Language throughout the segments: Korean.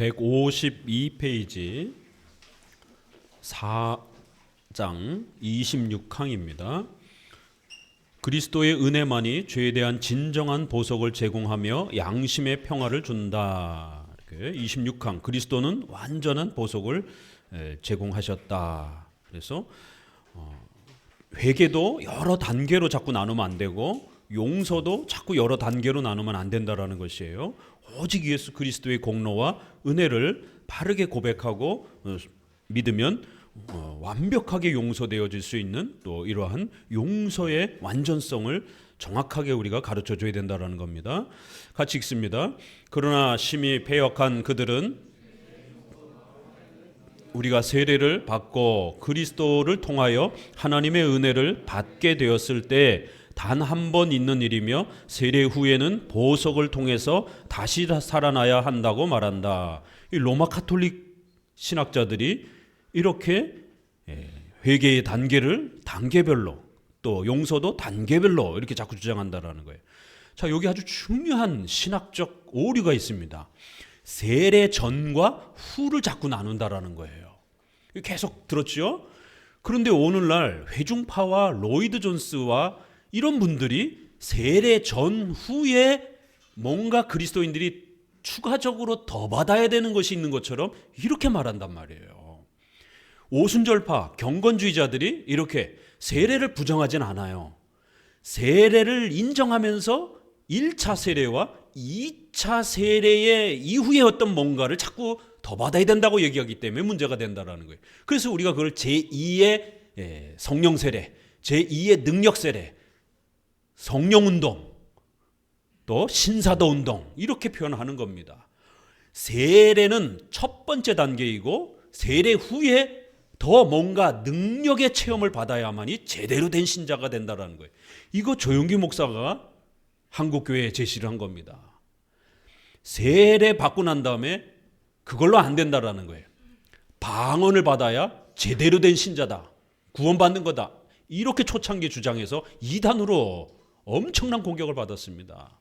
152페이지 4장 26항입니다. 그리스도의 은혜만이 죄에 대한 진정한 보석을 제공하며 양심의 평화를 준다. 26항 그리스도는 완전한 보석을 제공하셨다. 그래서 회개도 여러 단계로 자꾸 나누면 안 되고 용서도 자꾸 여러 단계로 나누면 안 된다라는 것이에요. 오직 예수 그리스도의 공로와 은혜를 바르게 고백하고 믿으면 완벽하게 용서되어질 수 있는 또 이러한 용서의 완전성을 정확하게 우리가 가르쳐 줘야 된다는 겁니다. 같이 읽습니다. 그러나 심히 패역한 그들은 우리가 세례를 받고 그리스도를 통하여 하나님의 은혜를 받게 되었을 때 단 한 번 있는 일이며 세례 후에는 보석을 통해서 다시 살아나야 한다고 말한다. 이 로마 가톨릭 신학자들이 이렇게 회개의 단계를 단계별로 또 용서도 단계별로 이렇게 자꾸 주장한다라는 거예요. 자, 여기 아주 중요한 신학적 오류가 있습니다. 세례 전과 후를 자꾸 나눈다라는 거예요. 계속 들었죠? 그런데 오늘날 회중파와 로이드 존스와 이런 분들이 세례 전후에 뭔가 그리스도인들이 추가적으로 더 받아야 되는 것이 있는 것처럼 이렇게 말한단 말이에요. 오순절파 경건주의자들이 이렇게 세례를 부정하진 않아요. 세례를 인정하면서 1차 세례와 2차 세례의 이후에 어떤 뭔가를 자꾸 더 받아야 된다고 얘기하기 때문에 문제가 된다는 거예요. 그래서 우리가 그걸 제2의 성령 세례, 제2의 능력 세례, 성령 운동, 또 신사도 운동 이렇게 표현하는 겁니다. 세례는 첫 번째 단계이고 세례 후에 더 뭔가 능력의 체험을 받아야만이 제대로 된 신자가 된다는 거예요. 이거 조용기 목사가 한국교회에 제시를 한 겁니다. 세례 받고 난 다음에 그걸로 안 된다라는 거예요. 방언을 받아야 제대로 된 신자다, 구원받는 거다, 이렇게 초창기 주장해서 이단으로 엄청난 공격을 받았습니다.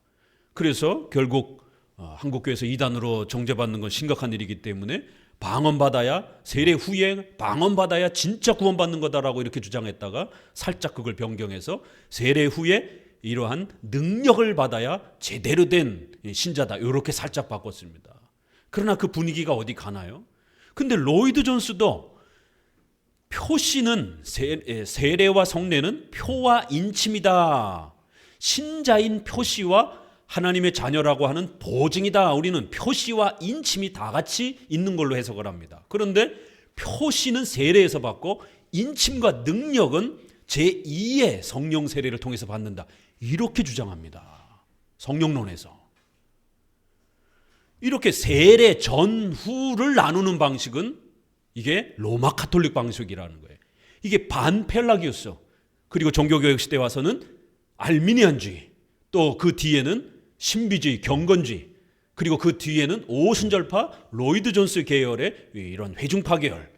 그래서 결국 한국교회에서 이단으로 정죄받는 건 심각한 일이기 때문에 방언받아야, 세례 후에 방언받아야 진짜 구원받는 거다라고 이렇게 주장했다가 살짝 그걸 변경해서 세례 후에 이러한 능력을 받아야 제대로 된 신자다, 이렇게 살짝 바꿨습니다. 그러나 그 분위기가 어디 가나요? 근데 로이드 존스도 표시는 세례와 성례는 표와 인침이다. 신자인 표시와 하나님의 자녀라고 하는 보증이다. 우리는 표시와 인침이 다 같이 있는 걸로 해석을 합니다. 그런데 표시는 세례에서 받고 인침과 능력은 제2의 성령 세례를 통해서 받는다. 이렇게 주장합니다. 성령론에서. 이렇게 세례 전후를 나누는 방식은 이게 로마 가톨릭 방식이라는 거예요. 이게 반펠라기우스, 그리고 종교개혁 시대 와서는 알미니안주의, 또 그 뒤에는 신비주의, 경건주의, 그리고 그 뒤에는 오순절파, 로이드 존스 계열의 이런 회중파 계열,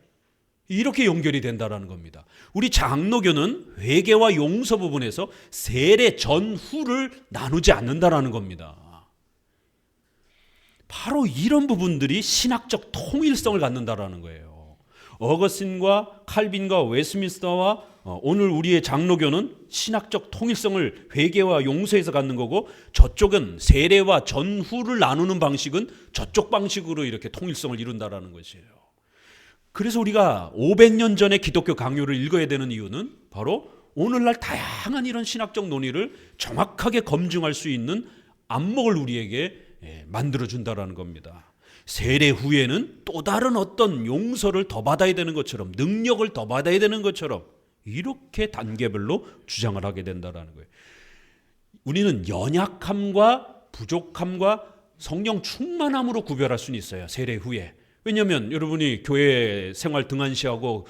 이렇게 연결이 된다는 겁니다. 우리 장로교는 회개와 용서 부분에서 세례 전후를 나누지 않는다는 겁니다. 바로 이런 부분들이 신학적 통일성을 갖는다는 거예요. 어거스틴과 칼빈과 웨스민스터와 오늘 우리의 장로교는 신학적 통일성을 회개와 용서에서 갖는 거고, 저쪽은 세례와 전후를 나누는 방식은 저쪽 방식으로 이렇게 통일성을 이룬다라는 것이에요. 그래서 우리가 500년 전의 기독교 강요를 읽어야 되는 이유는 바로 오늘날 다양한 이런 신학적 논의를 정확하게 검증할 수 있는 안목을 우리에게 만들어준다라는 겁니다. 세례 후에는 또 다른 어떤 용서를 더 받아야 되는 것처럼, 능력을 더 받아야 되는 것처럼 이렇게 단계별로 주장을 하게 된다는 거예요. 우리는 연약함과 부족함과 성령 충만함으로 구별할 수는 있어요. 세례 후에. 왜냐하면 여러분이 교회 생활 등한시하고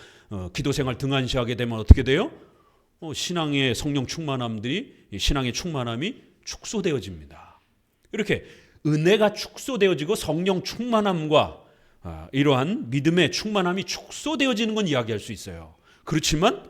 기도 생활 등한시하게 되면 어떻게 돼요? 신앙의 성령 충만함들이, 신앙의 충만함이 축소되어집니다. 이렇게 은혜가 축소되어지고 성령 충만함과 이러한 믿음의 충만함이 축소되어지는 건 이야기할 수 있어요. 그렇지만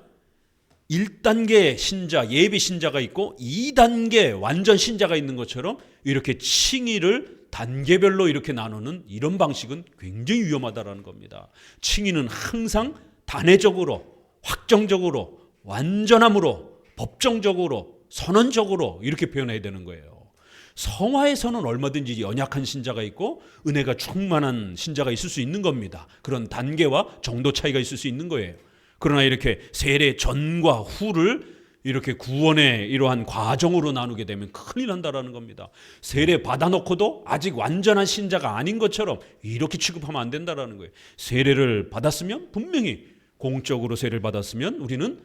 1단계 신자, 예비 신자가 있고 2단계 완전 신자가 있는 것처럼 이렇게 칭의를 단계별로 이렇게 나누는 이런 방식은 굉장히 위험하다라는 겁니다. 칭의는 항상 단회적으로, 확정적으로, 완전함으로, 법정적으로, 선언적으로 이렇게 표현해야 되는 거예요. 성화에서는 얼마든지 연약한 신자가 있고 은혜가 충만한 신자가 있을 수 있는 겁니다. 그런 단계와 정도 차이가 있을 수 있는 거예요. 그러나 이렇게 세례 전과 후를 이렇게 구원의 이러한 과정으로 나누게 되면 큰일 난다라는 겁니다. 세례 받아놓고도 아직 완전한 신자가 아닌 것처럼 이렇게 취급하면 안 된다라는 거예요. 세례를 받았으면 분명히 공적으로 세례를 받았으면 우리는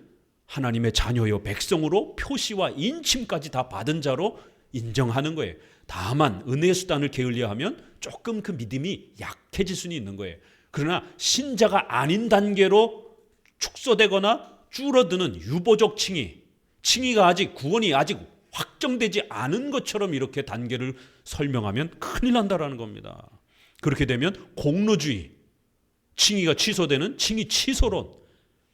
하나님의 자녀요 백성으로 표시와 인침까지 다 받은 자로 인정하는 거예요. 다만 은혜의 수단을 게을리하면 조금 그 믿음이 약해질 수는 있는 거예요. 그러나 신자가 아닌 단계로 축소되거나 줄어드는 유보적 칭의가 아직 구원이 아직 확정되지 않은 것처럼 이렇게 단계를 설명하면 큰일 난다라는 겁니다. 그렇게 되면 공로주의, 칭의가 취소되는 칭의 취소론,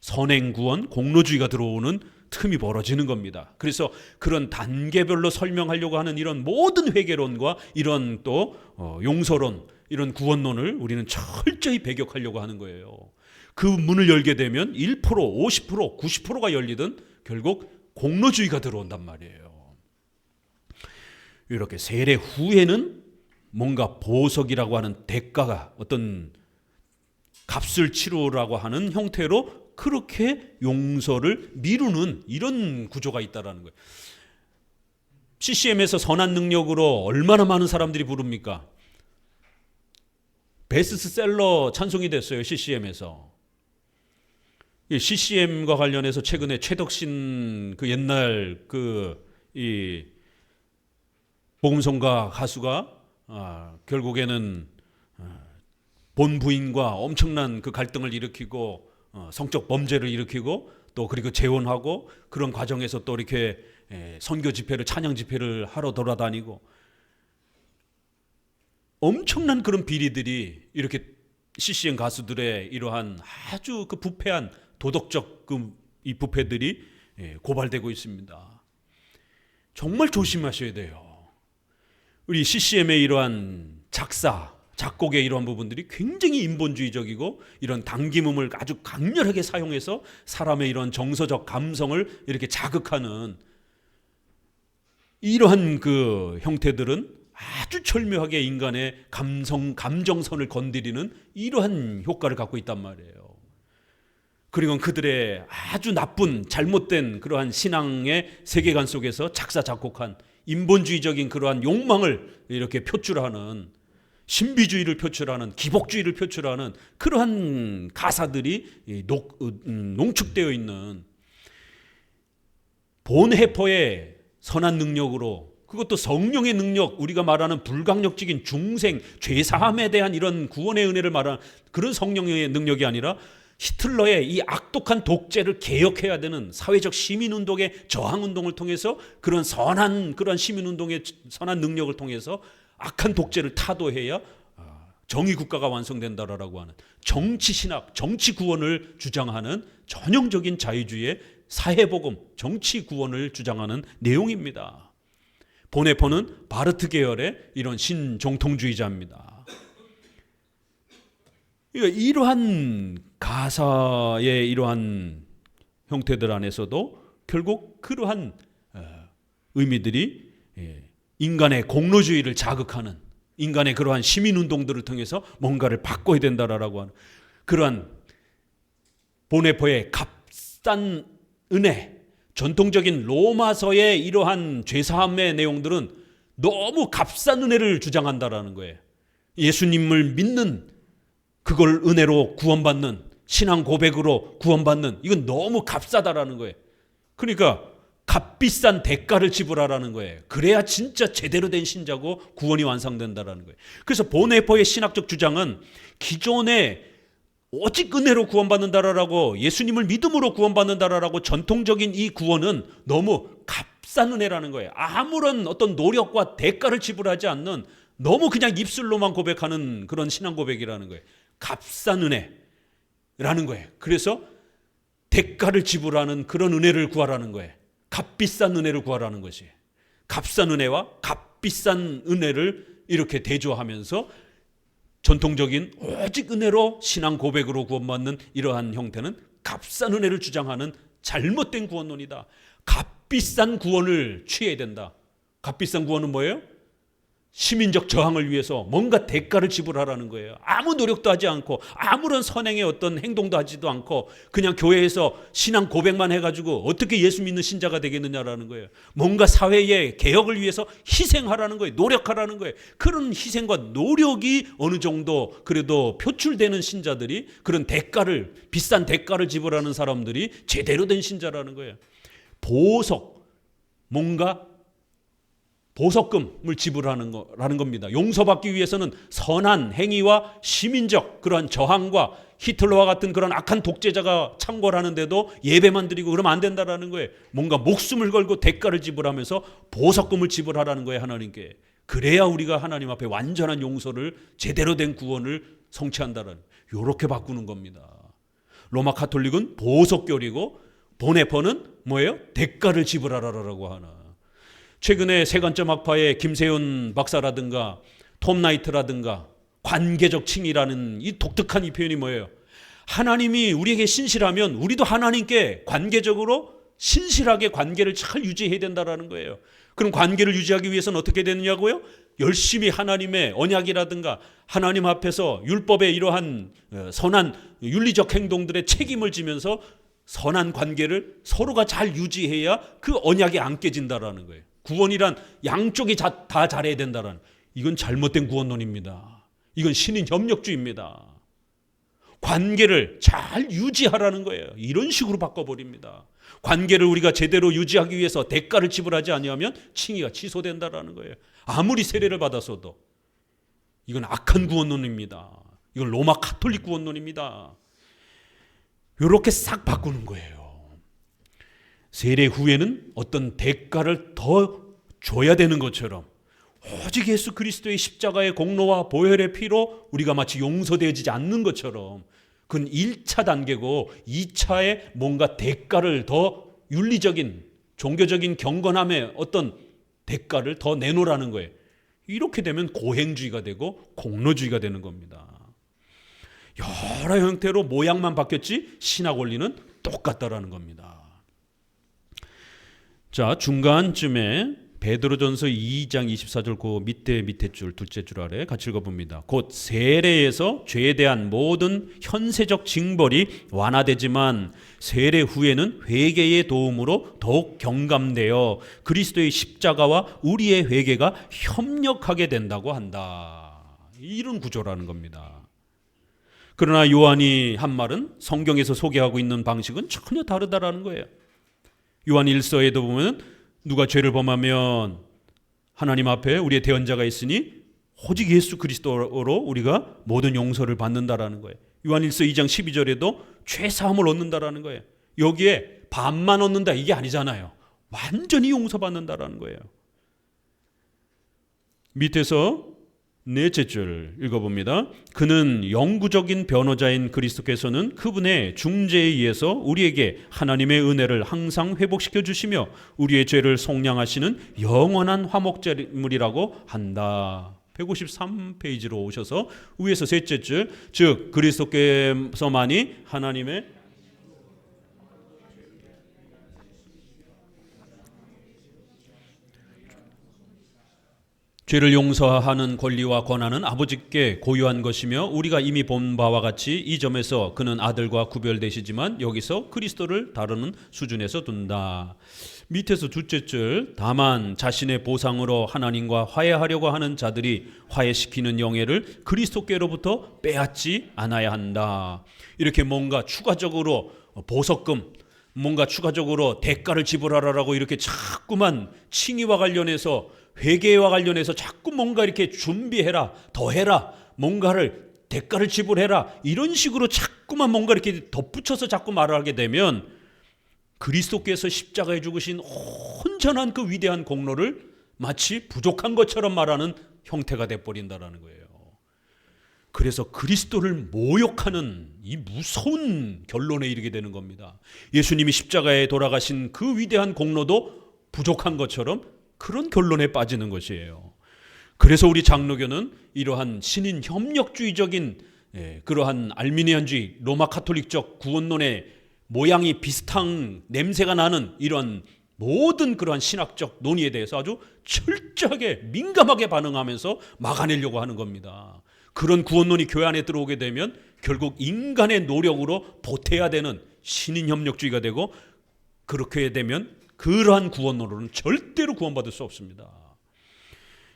선행구원, 공로주의가 들어오는 틈이 벌어지는 겁니다. 그래서 그런 단계별로 설명하려고 하는 이런 모든 회개론과 이런 또 용서론, 이런 구원론을 우리는 철저히 배격하려고 하는 거예요. 그 문을 열게 되면 1%, 50%, 90%가 열리든 결국 공로주의가 들어온단 말이에요. 이렇게 세례 후에는 뭔가 보석이라고 하는 대가가 어떤 값을 치르라고 하는 형태로 그렇게 용서를 미루는 이런 구조가 있다라는 거예요. CCM에서 선한 능력으로 얼마나 많은 사람들이 부릅니까? 베스트셀러 찬송이 됐어요. CCM에서. CCM과 관련해서 최근에 최덕신 그 옛날 이 복음성가 가수가 결국에는 본 부인과 엄청난 그 갈등을 일으키고 성적 범죄를 일으키고 또 그리고 재혼하고 그런 과정에서 또 이렇게 선교 집회를 찬양 집회를 하러 돌아다니고 엄청난 그런 비리들이 이렇게 CCM 가수들의 이러한 아주 그 부패한 도덕적 이 부패들이 고발되고 있습니다. 정말 조심하셔야 돼요. 우리 CCM의 이러한 작곡의 이러한 부분들이 굉장히 인본주의적이고 이런 당김음을 아주 강렬하게 사용해서 사람의 이런 정서적 감성을 이렇게 자극하는 이러한 그 형태들은 아주 절묘하게 인간의 감정선을 건드리는 이러한 효과를 갖고 있단 말이에요. 그리고 그들의 아주 나쁜 잘못된 그러한 신앙의 세계관 속에서 작사 작곡한 인본주의적인 그러한 욕망을 이렇게 표출하는 신비주의를 표출하는 기복주의를 표출하는 그러한 가사들이 농축되어 있는 본해퍼의 선한 능력으로 그것도 성령의 능력 우리가 말하는 불강력적인 중생 죄사함에 대한 이런 구원의 은혜를 말하는 그런 성령의 능력이 아니라 히틀러의 이 악독한 독재를 개혁해야 되는 사회적 시민운동의 저항운동을 통해서 그런 선한 그런 시민운동의 선한 능력을 통해서 악한 독재를 타도해야 정의국가가 완성된다라고 하는 정치신학, 정치구원을 주장하는 전형적인 자유주의의 사회복음, 정치구원을 주장하는 내용입니다. 보네포는 바르트 계열의 이런 신정통주의자입니다. 이러한 가사의 이러한 형태들 안에서도 결국 그러한 의미들이 인간의 공로주의를 자극하는 인간의 그러한 시민운동들을 통해서 뭔가를 바꿔야 된다라고 하는 그러한 보네포의 값싼 은혜, 전통적인 로마서의 이러한 죄사함의 내용들은 너무 값싼 은혜를 주장한다라는 거예요. 예수님을 믿는 그걸 은혜로 구원받는 신앙 고백으로 구원받는 이건 너무 값싸다라는 거예요. 그러니까 값비싼 대가를 지불하라는 거예요. 그래야 진짜 제대로 된 신자고 구원이 완성된다라는 거예요. 그래서 보네포의 신학적 주장은 기존에 오직 은혜로 구원받는다라고 예수님을 믿음으로 구원받는다라고 전통적인 이 구원은 너무 값싼 은혜라는 거예요. 아무런 어떤 노력과 대가를 지불하지 않는 너무 그냥 입술로만 고백하는 그런 신앙 고백이라는 거예요. 값싼 은혜라는 거예요. 그래서 대가를 지불하는 그런 은혜를 구하라는 거예요. 값비싼 은혜를 구하라는 것이 값싼 은혜와 값비싼 은혜를 이렇게 대조하면서 전통적인 오직 은혜로 신앙 고백으로 구원받는 이러한 형태는 값싼 은혜를 주장하는 잘못된 구원론이다. 값비싼 구원을 취해야 된다. 값비싼 구원은 뭐예요? 시민적 저항을 위해서 뭔가 대가를 지불하라는 거예요. 아무 노력도 하지 않고 아무런 선행의 어떤 행동도 하지도 않고 그냥 교회에서 신앙 고백만 해가지고 어떻게 예수 믿는 신자가 되겠느냐라는 거예요. 뭔가 사회의 개혁을 위해서 희생하라는 거예요. 노력하라는 거예요. 그런 희생과 노력이 어느 정도 그래도 표출되는 신자들이, 그런 대가를, 비싼 대가를 지불하는 사람들이 제대로 된 신자라는 거예요. 보석, 뭔가 보석금을 지불하는 거라는 겁니다. 용서받기 위해서는 선한 행위와 시민적 그러한 저항과 히틀러와 같은 그런 악한 독재자가 창궐하는데도 예배만 드리고 그러면 안 된다라는 거예요. 뭔가 목숨을 걸고 대가를 지불하면서 보석금을 지불하라는 거예요, 하나님께. 그래야 우리가 하나님 앞에 완전한 용서를, 제대로 된 구원을 성취한다라는, 이렇게 바꾸는 겁니다. 로마 카톨릭은 보석교리고 보네퍼는 뭐예요? 대가를 지불하라라고 하나. 최근에 세관점 학파의 김세윤 박사라든가 톰 나이트라든가 관계적 칭의라는 이 독특한 이 표현이 뭐예요? 하나님이 우리에게 신실하면 우리도 하나님께 관계적으로 신실하게 관계를 잘 유지해야 된다는 거예요. 그럼 관계를 유지하기 위해서는 어떻게 되느냐고요? 열심히 하나님의 언약이라든가 하나님 앞에서 율법의 이러한 선한 윤리적 행동들의 책임을 지면서 선한 관계를 서로가 잘 유지해야 그 언약이 안 깨진다라는 거예요. 구원이란 양쪽이 다 잘해야 된다는, 이건 잘못된 구원론입니다. 이건 신인 협력주의입니다. 관계를 잘 유지하라는 거예요. 이런 식으로 바꿔버립니다. 관계를 우리가 제대로 유지하기 위해서 대가를 지불하지 아니하면 칭의가 취소된다라는 거예요. 아무리 세례를 받았어도. 이건 악한 구원론입니다. 이건 로마 카톨릭 구원론입니다. 이렇게 싹 바꾸는 거예요. 세례 후에는 어떤 대가를 더 줘야 되는 것처럼 오직 예수 그리스도의 십자가의 공로와 보혈의 피로 우리가 마치 용서되어지지 않는 것처럼, 그건 1차 단계고 2차에 뭔가 대가를 더 윤리적인 종교적인 경건함의 어떤 대가를 더 내놓으라는 거예요. 이렇게 되면 고행주의가 되고 공로주의가 되는 겁니다. 여러 형태로 모양만 바뀌었지 신학 원리는 똑같다라는 겁니다. 자, 중간쯤에 베드로전서 2장 24절 그 밑에 줄, 둘째 줄 아래 같이 읽어봅니다. 곧 세례에서 죄에 대한 모든 현세적 징벌이 완화되지만 세례 후에는 회개의 도움으로 더욱 경감되어 그리스도의 십자가와 우리의 회개가 협력하게 된다고 한다. 이런 구조라는 겁니다. 그러나 요한이 한 말은 성경에서 소개하고 있는 방식은 전혀 다르다라는 거예요. 요한 1서에도 보면 누가 죄를 범하면 하나님 앞에 우리의 대언자가 있으니 오직 예수 그리스도로 우리가 모든 용서를 받는다라는 거예요. 요한 1서 2장 12절에도 죄 사함을 얻는다라는 거예요. 여기에 반만 얻는다 이게 아니잖아요. 완전히 용서받는다라는 거예요. 밑에서 넷째 줄 읽어봅니다. 그는 영구적인 변호자인 그리스도께서는 그분의 중재에 의해서 우리에게 하나님의 은혜를 항상 회복시켜 주시며 우리의 죄를 속량하시는 영원한 화목제물이라고 한다. 153페이지로 오셔서 위에서 셋째 줄, 즉 그리스도께서만이 하나님의 죄를 용서하는 권리와 권한은 아버지께 고유한 것이며 우리가 이미 본 바와 같이 이 점에서 그는 아들과 구별되시지만 여기서 그리스도를 다루는 수준에서 둔다. 밑에서 둘째 줄, 다만 자신의 보상으로 하나님과 화해하려고 하는 자들이 화해시키는 영예를 그리스도께로부터 빼앗지 않아야 한다. 이렇게 뭔가 추가적으로 보석금, 뭔가 추가적으로 대가를 지불하라라고 이렇게 자꾸만 칭의와 관련해서, 회개와 관련해서 자꾸 뭔가 이렇게 준비해라, 더해라, 뭔가를 대가를 지불해라, 이런 식으로 자꾸만 뭔가 이렇게 덧붙여서 자꾸 말을 하게 되면 그리스도께서 십자가에 죽으신 온전한 그 위대한 공로를 마치 부족한 것처럼 말하는 형태가 돼버린다는 거예요. 그래서 그리스도를 모욕하는 이 무서운 결론에 이르게 되는 겁니다. 예수님이 십자가에 돌아가신 그 위대한 공로도 부족한 것처럼 그런 결론에 빠지는 것이에요. 그래서 우리 장로교는 이러한 신인 협력주의적인 그러한 알미니안주의 로마 카톨릭적 구원론의 모양이 비슷한 냄새가 나는 이런 모든 그러한 신학적 논의에 대해서 아주 철저하게 민감하게 반응하면서 막아내려고 하는 겁니다. 그런 구원론이 교회 안에 들어오게 되면 결국 인간의 노력으로 보태야 되는 신인협력주의가 되고, 그렇게 되면 그러한 구원론으로는 절대로 구원받을 수 없습니다.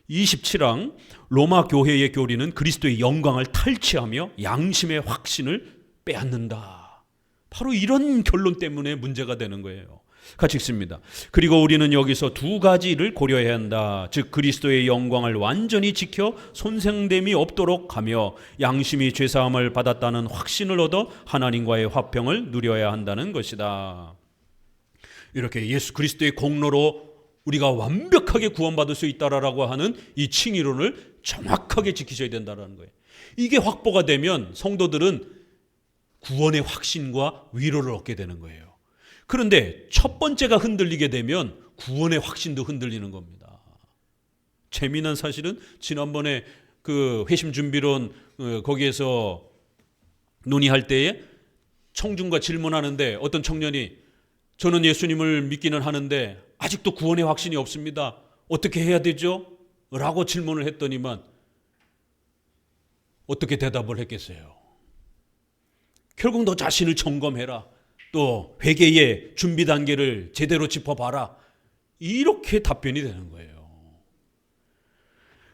27항 로마 교회의 교리는 그리스도의 영광을 탈취하며 양심의 확신을 빼앗는다. 바로 이런 결론 때문에 문제가 되는 거예요. 같이 읽습니다. 그리고 우리는 여기서 두 가지를 고려해야 한다. 즉 그리스도의 영광을 완전히 지켜 손상됨이 없도록 하며 양심이 죄사함을 받았다는 확신을 얻어 하나님과의 화평을 누려야 한다는 것이다. 이렇게 예수 그리스도의 공로로 우리가 완벽하게 구원받을 수 있다라고 하는 이 칭의론을 정확하게 지키셔야 된다는 거예요. 이게 확보가 되면 성도들은 구원의 확신과 위로를 얻게 되는 거예요. 그런데 첫 번째가 흔들리게 되면 구원의 확신도 흔들리는 겁니다. 재미난 사실은 지난번에 그 회심 준비론 거기에서 논의할 때에 청중과 질문하는데 어떤 청년이 저는 예수님을 믿기는 하는데 아직도 구원의 확신이 없습니다. 어떻게 해야 되죠? 라고 질문을 했더니만 어떻게 대답을 했겠어요? 결국 너 자신을 점검해라. 또 회개의 준비 단계를 제대로 짚어봐라. 이렇게 답변이 되는 거예요.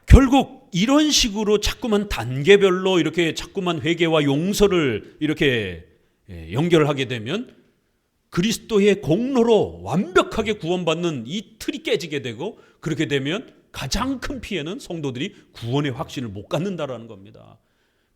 결국 이런 식으로 자꾸만 단계별로 이렇게 자꾸만 회개와 용서를 이렇게 연결을 하게 되면 그리스도의 공로로 완벽하게 구원받는 이 틀이 깨지게 되고, 그렇게 되면 가장 큰 피해는 성도들이 구원의 확신을 못 갖는다라는 겁니다.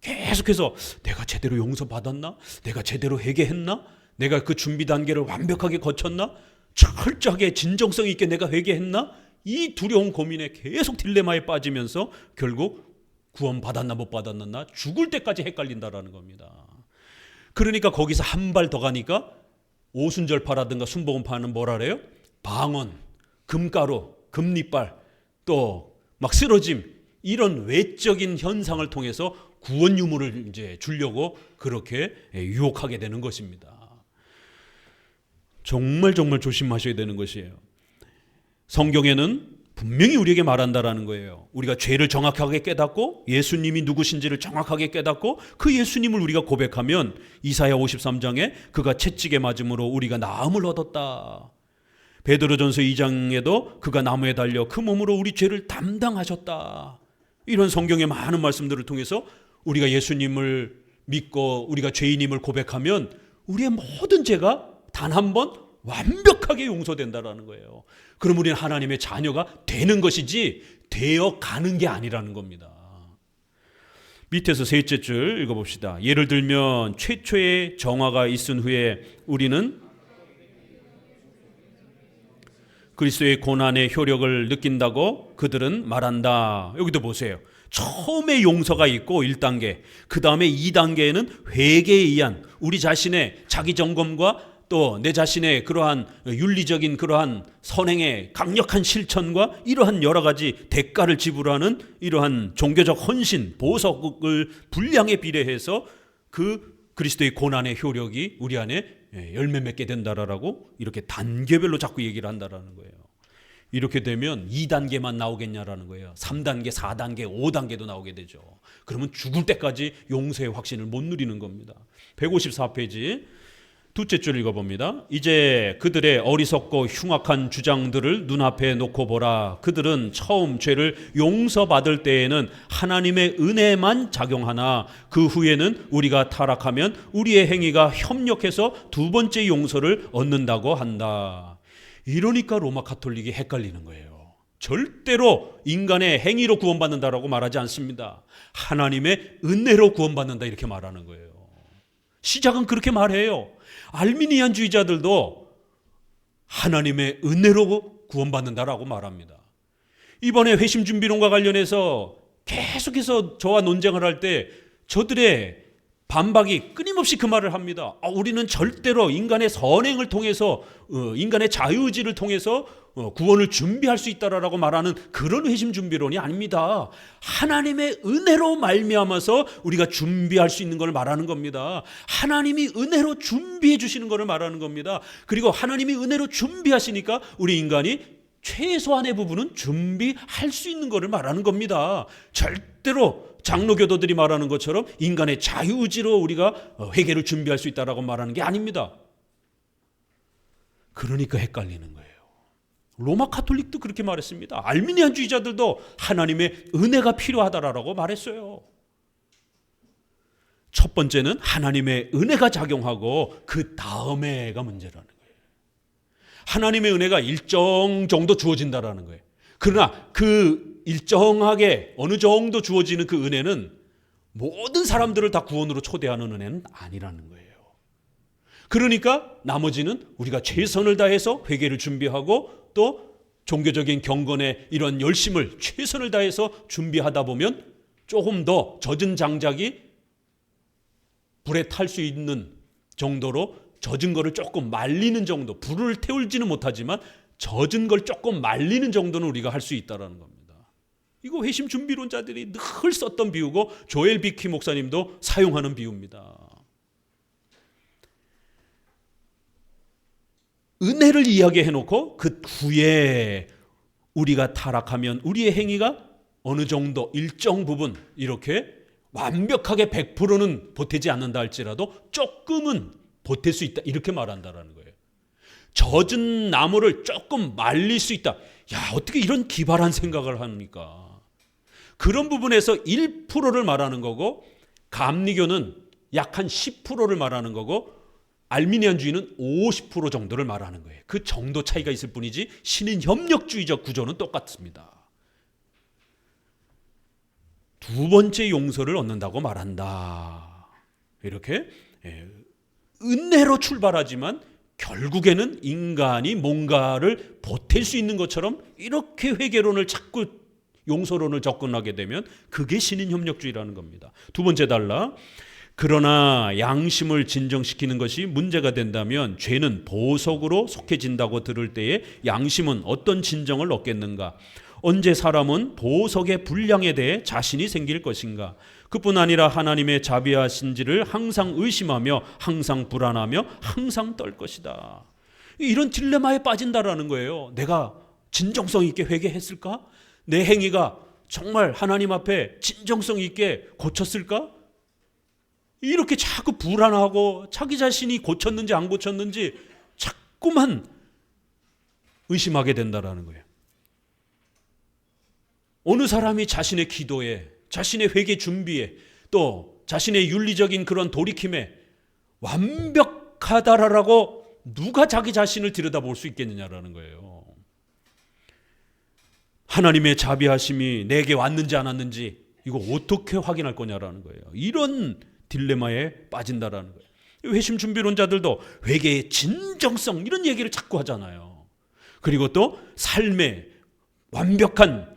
계속해서 내가 제대로 용서받았나? 내가 제대로 회개했나? 내가 그 준비 단계를 완벽하게 거쳤나? 철저하게 진정성 있게 내가 회개했나? 이 두려운 고민에 계속 딜레마에 빠지면서 결국 구원받았나 못 받았나 죽을 때까지 헷갈린다라는 겁니다. 그러니까 거기서 한 발 더 가니까 오순절파라든가 순복음파는 뭐라 그래요? 방언, 금가루, 금리빨, 또 막 쓰러짐, 이런 외적인 현상을 통해서 구원 유무를 이제 주려고 그렇게 유혹하게 되는 것입니다. 정말 조심하셔야 되는 것이에요. 성경에는 분명히 우리에게 말한다라는 거예요. 우리가 죄를 정확하게 깨닫고 예수님이 누구신지를 정확하게 깨닫고 그 예수님을 우리가 고백하면 이사야 53장에 그가 채찍에 맞음으로 우리가 나음을 얻었다. 베드로전서 2장에도 그가 나무에 달려 그 몸으로 우리 죄를 담당하셨다. 이런 성경의 많은 말씀들을 통해서 우리가 예수님을 믿고 우리가 죄인임을 고백하면 우리의 모든 죄가 단 한 번 완벽하게 용서된다라는 거예요. 그럼 우리는 하나님의 자녀가 되는 것이지 되어 가는 게 아니라는 겁니다. 밑에서 셋째 줄 읽어봅시다. 예를 들면 최초의 정화가 있은 후에 우리는 그리스도의 고난의 효력을 느낀다고 그들은 말한다. 여기도 보세요. 처음에 용서가 있고 1단계, 그 다음에 2단계에는 회개에 의한 우리 자신의 자기 점검과 또 내 자신의 그러한 윤리적인 그러한 선행의 강력한 실천과 이러한 여러 가지 대가를 지불하는 이러한 종교적 헌신, 보석을 분량에 비례해서 그 그리스도의 고난의 효력이 우리 안에 열매 맺게 된다라고 이렇게 단계별로 자꾸 얘기를 한다라는 거예요. 이렇게 되면 2단계만 나오겠냐라는 거예요. 3단계, 4단계, 5단계도 나오게 되죠. 그러면 죽을 때까지 용서의 확신을 못 누리는 겁니다. 154페이지 둘째 줄 읽어봅니다. 이제 그들의 어리석고 흉악한 주장들을 눈앞에 놓고 보라. 그들은 처음 죄를 용서받을 때에는 하나님의 은혜만 작용하나 그 후에는 우리가 타락하면 우리의 행위가 협력해서 두 번째 용서를 얻는다고 한다. 이러니까 로마 카톨릭이 헷갈리는 거예요. 절대로 인간의 행위로 구원받는다라고 말하지 않습니다. 하나님의 은혜로 구원받는다 이렇게 말하는 거예요. 시작은 그렇게 말해요. 알미니안주의자들도 하나님의 은혜로 구원받는다라고 말합니다. 이번에 회심준비론과 관련해서 계속해서 저와 논쟁을 할 때 저들의 반박이 끊임없이 그 말을 합니다. 우리는 절대로 인간의 선행을 통해서 인간의 자유의지를 통해서 구원을 준비할 수 있다라고 말하는 그런 회심 준비론이 아닙니다. 하나님의 은혜로 말미암아서 우리가 준비할 수 있는 걸 말하는 겁니다. 하나님이 은혜로 준비해 주시는 것을 말하는 겁니다. 그리고 하나님이 은혜로 준비하시니까 우리 인간이 최소한의 부분은 준비할 수 있는 것을 말하는 겁니다. 절대로 장로교도들이 말하는 것처럼 인간의 자유의지로 우리가 회개를 준비할 수 있다라고 말하는 게 아닙니다. 그러니까 헷갈리는 거예요. 로마 카톨릭도 그렇게 말했습니다. 알미니안주의자들도 하나님의 은혜가 필요하다라고 말했어요. 첫 번째는 하나님의 은혜가 작용하고 그 다음에가 문제라는 거예요. 하나님의 은혜가 일정 정도 주어진다라는 거예요. 그러나 그 일정하게 어느 정도 주어지는 그 은혜는 모든 사람들을 다 구원으로 초대하는 은혜는 아니라는 거예요. 그러니까 나머지는 우리가 최선을 다해서 회개를 준비하고 또 종교적인 경건의 이런 열심을 최선을 다해서 준비하다 보면 조금 더 젖은 장작이 불에 탈 수 있는 정도로 젖은 거를 조금 말리는 정도, 불을 태우지는 못하지만 젖은 걸 조금 말리는 정도는 우리가 할 수 있다는 겁니다. 이거 회심 준비론자들이 늘 썼던 비유고 조엘 비키 목사님도 사용하는 비유입니다. 은혜를 이야기해놓고 그 후에 우리가 타락하면 우리의 행위가 어느 정도 일정 부분 이렇게 완벽하게 100%는 보태지 않는다 할지라도 조금은 보탤 수 있다 이렇게 말한다라는 거예요. 젖은 나무를 조금 말릴 수 있다. 야, 어떻게 이런 기발한 생각을 합니까? 그런 부분에서 1%를 말하는 거고 감리교는 약 한 10%를 말하는 거고 알미니안주의는 50% 정도를 말하는 거예요. 그 정도 차이가 있을 뿐이지 신인 협력주의적 구조는 똑같습니다. 두 번째 용서를 얻는다고 말한다. 이렇게 은혜로 출발하지만 결국에는 인간이 뭔가를 보탤 수 있는 것처럼 이렇게 회개론을 자꾸 용서론을 접근하게 되면 그게 신인협력주의라는 겁니다. 두 번째 달라. 그러나 양심을 진정시키는 것이 문제가 된다면 죄는 보석으로 속해진다고 들을 때에 양심은 어떤 진정을 얻겠는가? 언제 사람은 보석의 분량에 대해 자신이 생길 것인가? 그뿐 아니라 하나님의 자비하신지를 항상 의심하며 항상 불안하며 항상 떨 것이다. 이런 딜레마에 빠진다라는 거예요. 내가 진정성 있게 회개했을까? 내 행위가 정말 하나님 앞에 진정성 있게 고쳤을까? 이렇게 자꾸 불안하고 자기 자신이 고쳤는지 안 고쳤는지 자꾸만 의심하게 된다라는 거예요. 어느 사람이 자신의 기도에, 자신의 회개 준비에, 또 자신의 윤리적인 그런 돌이킴에 완벽하다라고 누가 자기 자신을 들여다볼 수 있겠느냐라는 거예요. 하나님의 자비하심이 내게 왔는지 안 왔는지 이거 어떻게 확인할 거냐라는 거예요. 이런 딜레마에 빠진다라는 거예요. 회심 준비론자들도 회개의 진정성 이런 얘기를 자꾸 하잖아요. 그리고 또 삶의 완벽한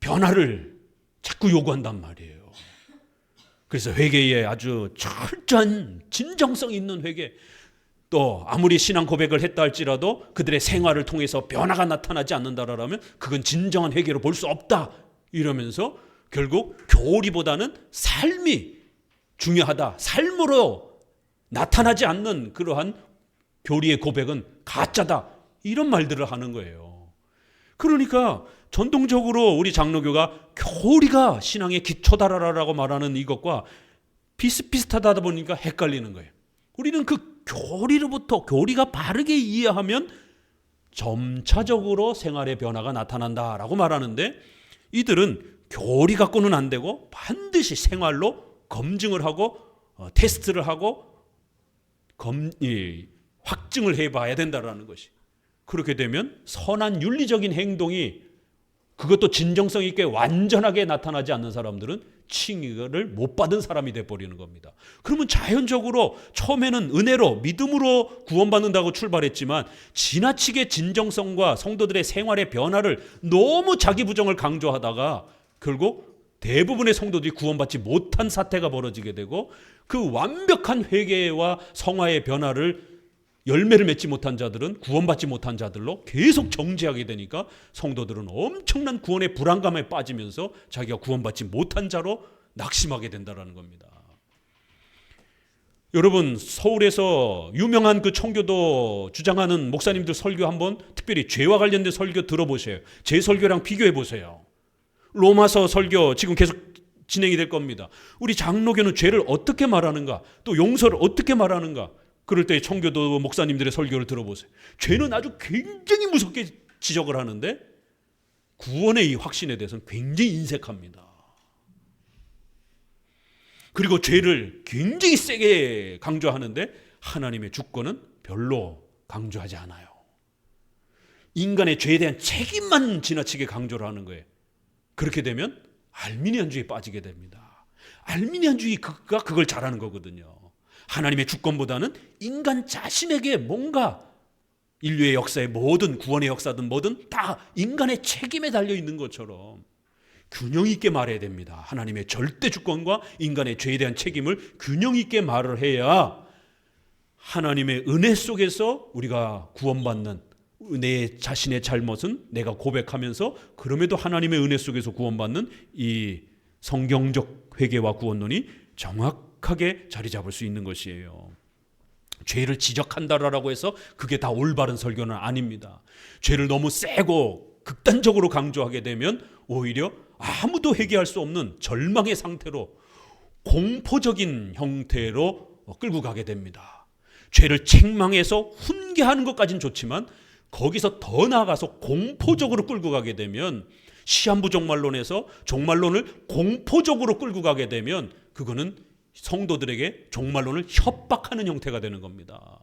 변화를 자꾸 요구한단 말이에요. 그래서 회개에 아주 철저한 진정성 있는 회개, 또 아무리 신앙 고백을 했다 할지라도 그들의 생활을 통해서 변화가 나타나지 않는다라면 그건 진정한 회개로 볼 수 없다 이러면서 결국 교리보다는 삶이 중요하다, 삶으로 나타나지 않는 그러한 교리의 고백은 가짜다 이런 말들을 하는 거예요. 그러니까 전통적으로 우리 장로교가 교리가 신앙의 기초다라고 말하는 이것과 비슷비슷하다 보니까 헷갈리는 거예요. 우리는 그 교리로부터 교리가 바르게 이해하면 점차적으로 생활의 변화가 나타난다라고 말하는데 이들은 교리 갖고는 안 되고 반드시 생활로 검증을 하고 테스트를 하고 확증을 해봐야 된다라는 것이. 그렇게 되면 선한 윤리적인 행동이 그것도 진정성 있게 완전하게 나타나지 않는 사람들은 칭의를 못 받은 사람이 돼버리는 겁니다. 그러면 자연적으로 처음에는 은혜로 믿음으로 구원받는다고 출발했지만 지나치게 진정성과 성도들의 생활의 변화를 너무 자기 부정을 강조하다가 결국 대부분의 성도들이 구원받지 못한 사태가 벌어지게 되고, 그 완벽한 회개와 성화의 변화를 열매를 맺지 못한 자들은 구원받지 못한 자들로 계속 정죄하게 되니까 성도들은 엄청난 구원의 불안감에 빠지면서 자기가 구원받지 못한 자로 낙심하게 된다는 겁니다. 여러분, 서울에서 유명한 그 청교도 주장하는 목사님들 설교 한번, 특별히 죄와 관련된 설교 들어보세요. 제 설교랑 비교해 보세요. 로마서 설교 지금 계속 진행이 될 겁니다. 우리 장로교는 죄를 어떻게 말하는가, 또 용서를 어떻게 말하는가. 그럴 때 청교도 목사님들의 설교를 들어보세요. 죄는 아주 굉장히 무섭게 지적을 하는데 구원의 이 확신에 대해서는 굉장히 인색합니다. 그리고 죄를 굉장히 세게 강조하는데 하나님의 주권은 별로 강조하지 않아요. 인간의 죄에 대한 책임만 지나치게 강조를 하는 거예요. 그렇게 되면 알미니안주의에 빠지게 됩니다. 알미니안주의가 그걸 잘하는 거거든요. 하나님의 주권보다는 인간 자신에게 뭔가, 인류의 역사의 모든 구원의 역사든 뭐든 다 인간의 책임에 달려있는 것처럼 균형 있게 말해야 됩니다. 하나님의 절대 주권과 인간의 죄에 대한 책임을 균형 있게 말을 해야 하나님의 은혜 속에서 우리가 구원받는, 내 자신의 잘못은 내가 고백하면서 그럼에도 하나님의 은혜 속에서 구원받는 이 성경적 회개와 구원론이 정확하게 자리 잡을 수 있는 것이에요. 죄를 지적한다라고 해서 그게 다 올바른 설교는 아닙니다. 죄를 너무 세고 극단적으로 강조하게 되면 오히려 아무도 회개할 수 없는 절망의 상태로, 공포적인 형태로 끌고 가게 됩니다. 죄를 책망해서 훈계하는 것까지는 좋지만 거기서 더 나아가서 공포적으로 끌고 가게 되면, 시한부 종말론에서 종말론을 공포적으로 끌고 가게 되면 그거는 성도들에게 종말론을 협박하는 형태가 되는 겁니다.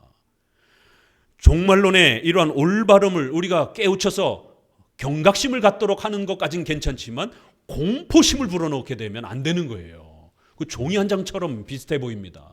종말론의 이러한 올바름을 우리가 깨우쳐서 경각심을 갖도록 하는 것까지는 괜찮지만 공포심을 불어넣게 되면 안 되는 거예요. 그 종이 한 장처럼 비슷해 보입니다.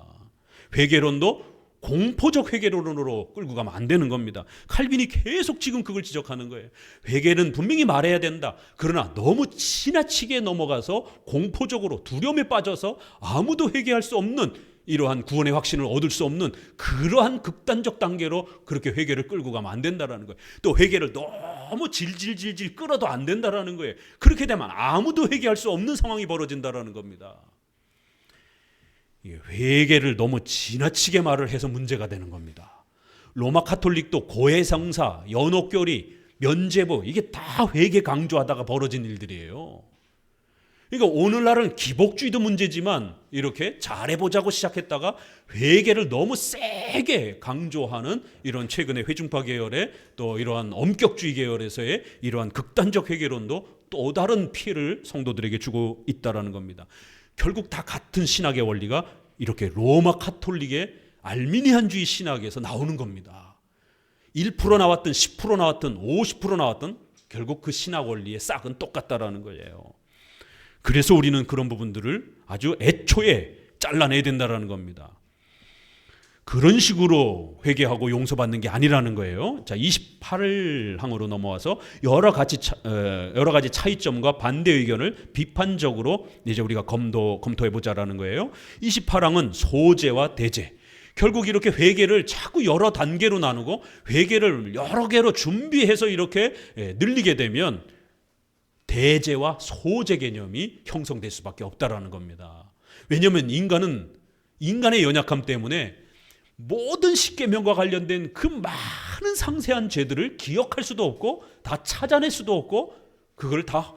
회개론도 공포적 회개론으로 끌고 가면 안 되는 겁니다. 칼빈이 계속 지금 그걸 지적하는 거예요. 회개는 분명히 말해야 된다. 그러나 너무 지나치게 넘어가서 공포적으로 두려움에 빠져서 아무도 회개할 수 없는, 이러한 구원의 확신을 얻을 수 없는 그러한 극단적 단계로 그렇게 회개를 끌고 가면 안 된다는 거예요. 또 회개를 너무 질질질질 끌어도 안 된다는 거예요. 그렇게 되면 아무도 회개할 수 없는 상황이 벌어진다는 겁니다. 회개를 너무 지나치게 말을 해서 문제가 되는 겁니다. 로마 카톨릭도 고해성사, 연옥교리, 면죄부, 이게 다 회개 강조하다가 벌어진 일들이에요. 그러니까 오늘날은 기복주의도 문제지만 이렇게 잘해보자고 시작했다가 회개를 너무 세게 강조하는 이런 최근의 회중파 계열의, 또 이러한 엄격주의 계열에서의 이러한 극단적 회개론도 또 다른 피해를 성도들에게 주고 있다는 겁니다. 결국 다 같은 신학의 원리가 이렇게 로마 카톨릭의 알미니안주의 신학에서 나오는 겁니다. 1% 나왔든 10% 나왔든 50% 나왔든 결국 그 신학 원리의 싹은 똑같다라는 거예요. 그래서 우리는 그런 부분들을 아주 애초에 잘라내야 된다라는 겁니다. 그런 식으로 회개하고 용서받는 게 아니라는 거예요. 자, 28항으로 넘어와서 여러 가지 차이점과 반대 의견을 비판적으로 이제 우리가 검토해 보자라는 거예요. 28항은 소제와 대제. 결국 이렇게 회개를 자꾸 여러 단계로 나누고 회개를 여러 개로 준비해서 이렇게 늘리게 되면 대제와 소제 개념이 형성될 수밖에 없다라는 겁니다. 왜냐하면 인간의 연약함 때문에 모든 십계명과 관련된 그 많은 상세한 죄들을 기억할 수도 없고 다 찾아낼 수도 없고 그걸 다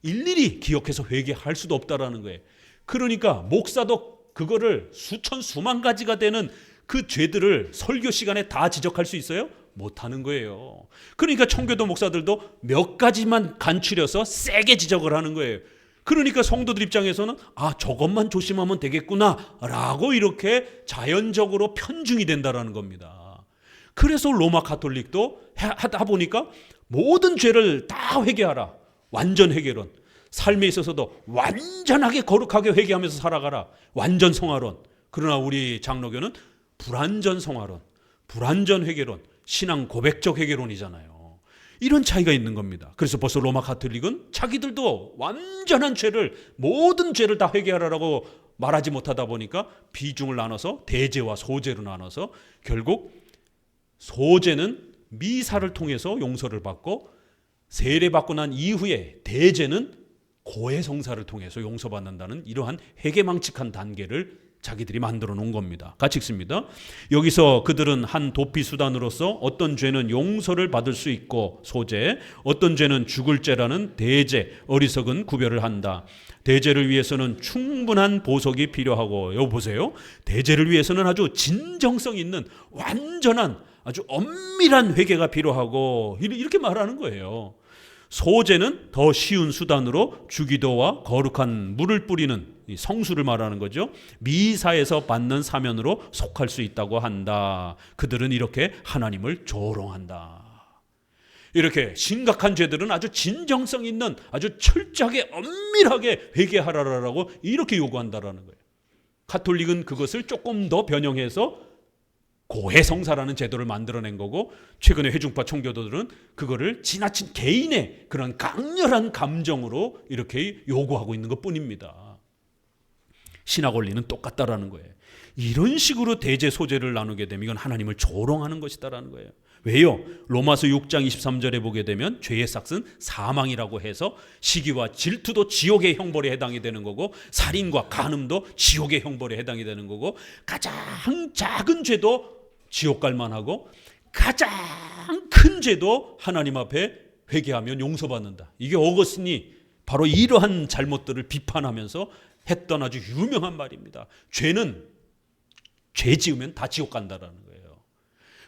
일일이 기억해서 회개할 수도 없다라는 거예요. 그러니까 목사도 그거를 수천 수만 가지가 되는 그 죄들을 설교 시간에 다 지적할 수 있어요? 못하는 거예요. 그러니까 청교도 목사들도 몇 가지만 간추려서 세게 지적을 하는 거예요. 그러니까 성도들 입장에서는 저것만 조심하면 되겠구나 라고 이렇게 자연적으로 편중이 된다라는 겁니다. 그래서 로마 카톨릭도 하다 보니까 모든 죄를 다 회개하라. 완전 회개론. 삶에 있어서도 완전하게 거룩하게 회개하면서 살아가라. 완전 성화론. 그러나 우리 장로교는 불완전 성화론, 불완전 회개론, 신앙 고백적 회개론이잖아요. 이런 차이가 있는 겁니다. 그래서 벌써 로마 가톨릭은 자기들도 완전한 죄를, 모든 죄를 다 회개하라고 말하지 못하다 보니까 비중을 나눠서 대죄와 소죄로 나눠서 결국 소죄는 미사를 통해서 용서를 받고 세례받고 난 이후에 대죄는 고해성사를 통해서 용서받는다는 이러한 회개망측한 단계를 자기들이 만들어 놓은 겁니다. 같이 읽습니다. 여기서 그들은 한 도피 수단으로서 어떤 죄는 용서를 받을 수 있고 소죄, 어떤 죄는 죽을 죄라는 대죄, 어리석은 구별을 한다. 대죄를 위해서는 충분한 보석이 필요하고, 여기 보세요. 대죄를 위해서는 아주 진정성 있는 완전한 아주 엄밀한 회개가 필요하고, 이렇게 말하는 거예요. 소죄는 더 쉬운 수단으로 주기도와 거룩한 물을 뿌리는 성수를 말하는 거죠. 미사에서 받는 사면으로 속할 수 있다고 한다. 그들은 이렇게 하나님을 조롱한다. 이렇게 심각한 죄들은 아주 진정성 있는 아주 철저하게 엄밀하게 회개하라라고 이렇게 요구한다라는 거예요. 가톨릭은 그것을 조금 더 변형해서 고해성사라는 제도를 만들어낸 거고, 최근에 회중파 청교도들은 그거를 지나친 개인의 그런 강렬한 감정으로 이렇게 요구하고 있는 것뿐입니다. 신학 원리는 똑같다라는 거예요. 이런 식으로 대죄 소죄를 나누게 되면 이건 하나님을 조롱하는 것이다라는 거예요. 왜요? 로마서 6장 23절에 보게 되면 죄의 삭은 사망이라고 해서 시기와 질투도 지옥의 형벌에 해당이 되는 거고, 살인과 간음도 지옥의 형벌에 해당이 되는 거고, 가장 작은 죄도 지옥 갈 만하고 가장 큰 죄도 하나님 앞에 회개하면 용서받는다. 이게 어거스틴이 바로 이러한 잘못들을 비판하면서 했던 아주 유명한 말입니다. 죄는 죄 지으면 다 지옥 간다라는 거예요.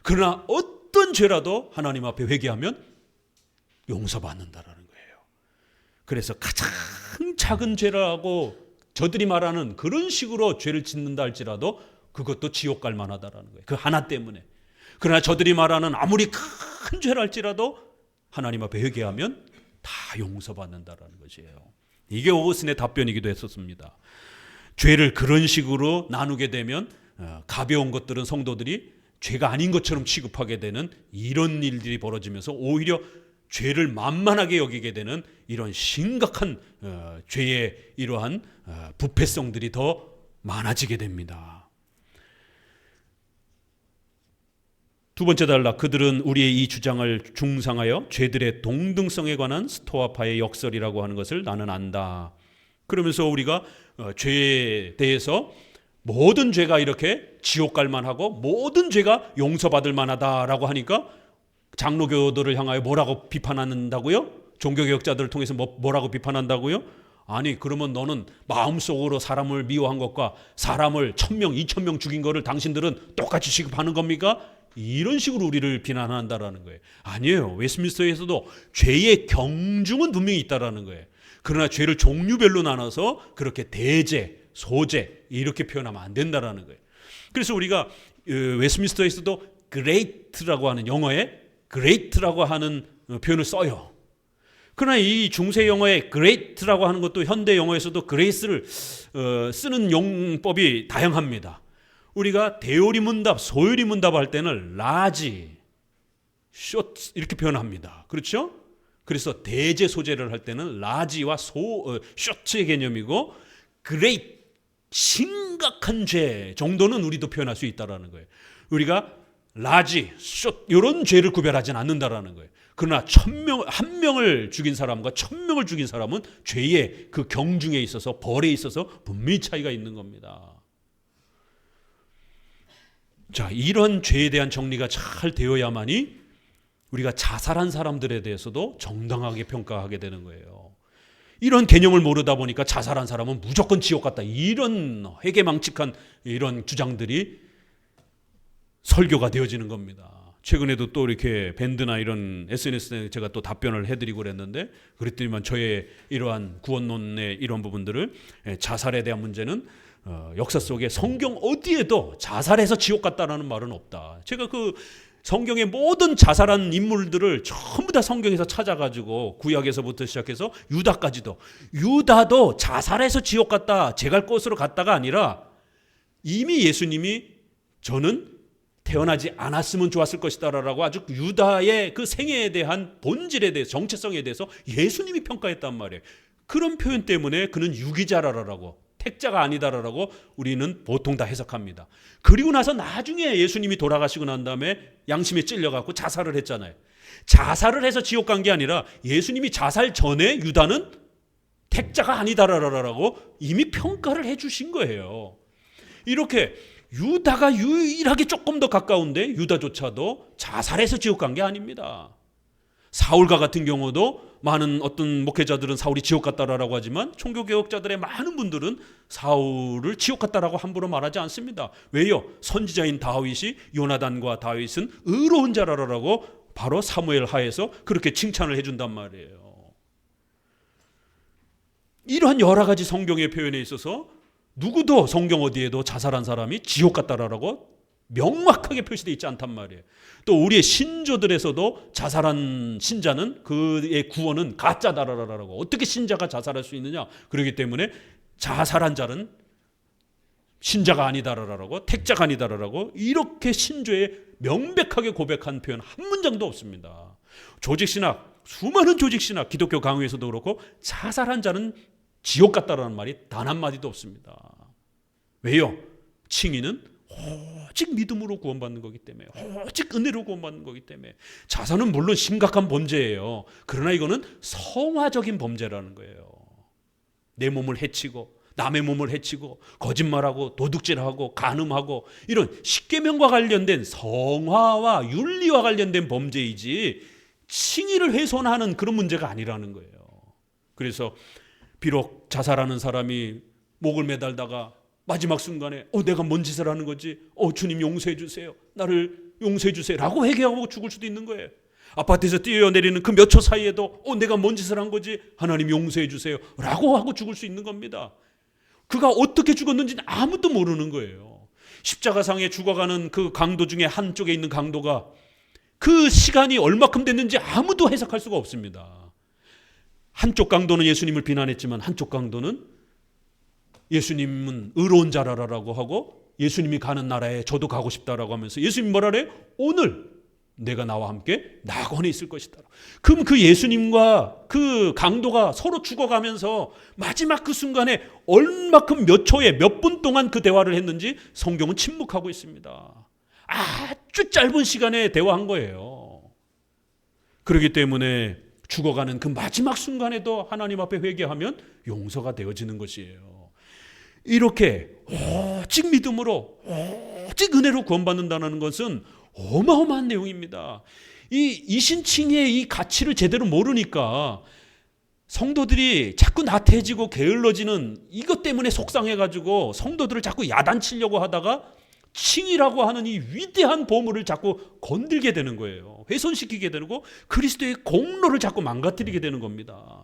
그러나 어떤 죄라도 하나님 앞에 회개하면 용서받는다라는 거예요. 그래서 가장 작은 죄라고 저들이 말하는 그런 식으로 죄를 짓는다 할지라도 그것도 지옥 갈 만하다라는 거예요. 그 하나 때문에. 그러나 저들이 말하는 아무리 큰 죄라 할지라도 하나님 앞에 회개하면 다 용서받는다라는 것이에요. 이게 오거스틴의 답변이기도 했었습니다. 죄를 그런 식으로 나누게 되면 가벼운 것들은 성도들이 죄가 아닌 것처럼 취급하게 되는 이런 일들이 벌어지면서 오히려 죄를 만만하게 여기게 되는 이런 심각한 죄의 이러한 부패성들이 더 많아지게 됩니다. 두 번째 단락, 그들은 우리의 이 주장을 중상하여 죄들의 동등성에 관한 스토아파의 역설이라고 하는 것을 나는 안다. 그러면서 우리가 죄에 대해서 모든 죄가 이렇게 지옥 갈 만하고 모든 죄가 용서받을 만하다라고 하니까 장로교도를 향하여 뭐라고 비판한다고요? 종교개혁자들을 통해서 뭐라고 비판한다고요? 아니, 그러면 너는 마음속으로 사람을 미워한 것과 사람을 1000명, 2000명 죽인 거를 당신들은 똑같이 취급하는 겁니까? 이런 식으로 우리를 비난한다라는 거예요. 아니에요. 웨스트민스터에서도 죄의 경중은 분명히 있다라는 거예요. 그러나 죄를 종류별로 나눠서 그렇게 대죄, 소죄 이렇게 표현하면 안 된다라는 거예요. 그래서 우리가 웨스트민스터에서도 great라고 하는, 영어에 great라고 하는 표현을 써요. 그러나 이 중세 영어에 great라고 하는 것도 현대 영어에서도 grace를 쓰는 용법이 다양합니다. 우리가 대요리 문답, 소요리 문답 할 때는 large, short 이렇게 표현합니다. 그렇죠? 그래서 대죄 소죄를 할 때는 large와 short의 개념이고, great, 심각한 죄 정도는 우리도 표현할 수 있다라는 거예요. 우리가 large, short 이런 죄를 구별하지는 않는다라는 거예요. 그러나 1000명, 한 명을 죽인 사람과 1000명을 죽인 사람은 죄의 그 경중에 있어서, 벌에 있어서 분명히 차이가 있는 겁니다. 자, 이런 죄에 대한 정리가 잘 되어야만이 우리가 자살한 사람들에 대해서도 정당하게 평가하게 되는 거예요. 이런 개념을 모르다 보니까 자살한 사람은 무조건 지옥 갔다, 이런 회개망측한 이런 주장들이 설교가 되어지는 겁니다. 최근에도 또 이렇게 밴드나 이런 SNS에 제가 또 답변을 해드리고 그랬는데, 그랬더니만 저의 이러한 구원론의 이런 부분들을, 자살에 대한 문제는 역사 속에 성경 어디에도 자살해서 지옥 갔다라는 말은 없다. 제가 그 성경의 모든 자살한 인물들을 전부 다 성경에서 찾아가지고 구약에서부터 시작해서 유다까지도, 유다도 자살해서 지옥 갔다, 제갈 곳으로 갔다가 아니라 이미 예수님이 저는 태어나지 않았으면 좋았을 것이다라고 아주 유다의 그 생애에 대한 본질에 대해서, 정체성에 대해서 예수님이 평가했단 말이에요. 그런 표현 때문에 그는 유기자라라고, 택자가 아니다라고 우리는 보통 다 해석합니다. 그리고 나서 나중에 예수님이 돌아가시고 난 다음에 양심에 찔려갖고 자살을 했잖아요. 자살을 해서 지옥 간 게 아니라 예수님이 자살 전에 유다는 택자가 아니다라고 이미 평가를 해주신 거예요. 이렇게 유다가 유일하게 조금 더 가까운데 유다조차도 자살해서 지옥 간 게 아닙니다. 사울과 같은 경우도 많은 어떤 목회자들은 사울이 지옥 갔다라고 하지만 총교개혁자들의 많은 분들은 사울을 지옥 갔다라고 함부로 말하지 않습니다. 왜요? 선지자인 다윗이, 요나단과 다윗은 의로운 자라라고 바로 사무엘 하에서 그렇게 칭찬을 해준단 말이에요. 이러한 여러 가지 성경의 표현에 있어서 누구도 성경 어디에도 자살한 사람이 지옥 갔다라고 명확하게 표시되어 있지 않단 말이에요. 또 우리의 신조들에서도 자살한 신자는 그의 구원은 가짜다라고, 어떻게 신자가 자살할 수 있느냐, 그렇기 때문에 자살한 자는 신자가 아니다라고, 택자가 아니다라고 이렇게 신조에 명백하게 고백한 표현 한 문장도 없습니다. 조직신학, 수많은 조직신학, 기독교 강의에서도 그렇고 자살한 자는 지옥 갔다라는 말이 단 한마디도 없습니다. 왜요? 칭의는 오직 믿음으로 구원받는 거기 때문에, 오직 은혜로 구원받는 거기 때문에. 자살은 물론 심각한 범죄예요. 그러나 이거는 성화적인 범죄라는 거예요. 내 몸을 해치고 남의 몸을 해치고 거짓말하고 도둑질하고 간음하고 이런 십계명과 관련된 성화와 윤리와 관련된 범죄이지 칭의를 훼손하는 그런 문제가 아니라는 거예요. 그래서 비록 자살하는 사람이 목을 매달다가 마지막 순간에 내가 뭔 짓을 하는 거지? 주님 용서해 주세요. 나를 용서해 주세요. 라고 회개하고 죽을 수도 있는 거예요. 아파트에서 뛰어내리는 그 몇 초 사이에도 내가 뭔 짓을 한 거지? 하나님 용서해 주세요. 라고 하고 죽을 수 있는 겁니다. 그가 어떻게 죽었는지는 아무도 모르는 거예요. 십자가상에 죽어가는 그 강도 중에 한쪽에 있는 강도가 그 시간이 얼마큼 됐는지 아무도 해석할 수가 없습니다. 한쪽 강도는 예수님을 비난했지만 한쪽 강도는 예수님은 의로운 자라라고 하고 예수님이 가는 나라에 저도 가고 싶다라고 하면서 예수님 뭐라 그래요? 오늘 내가 나와 함께 낙원에 있을 것이다. 그럼 그 예수님과 그 강도가 서로 죽어가면서 마지막 그 순간에 얼마큼 몇 초에 몇 분 동안 그 대화를 했는지 성경은 침묵하고 있습니다. 아주 짧은 시간에 대화한 거예요. 그렇기 때문에 죽어가는 그 마지막 순간에도 하나님 앞에 회개하면 용서가 되어지는 것이에요. 이렇게 오직 믿음으로 오직 은혜로 구원받는다는 것은 어마어마한 내용입니다. 이 이신칭의 이 가치를 제대로 모르니까 성도들이 자꾸 나태해지고 게을러지는 이것 때문에 속상해가지고 성도들을 자꾸 야단치려고 하다가 칭이라고 하는 이 위대한 보물을 자꾸 건들게 되는 거예요. 훼손시키게 되고 그리스도의 공로를 자꾸 망가뜨리게 되는 겁니다.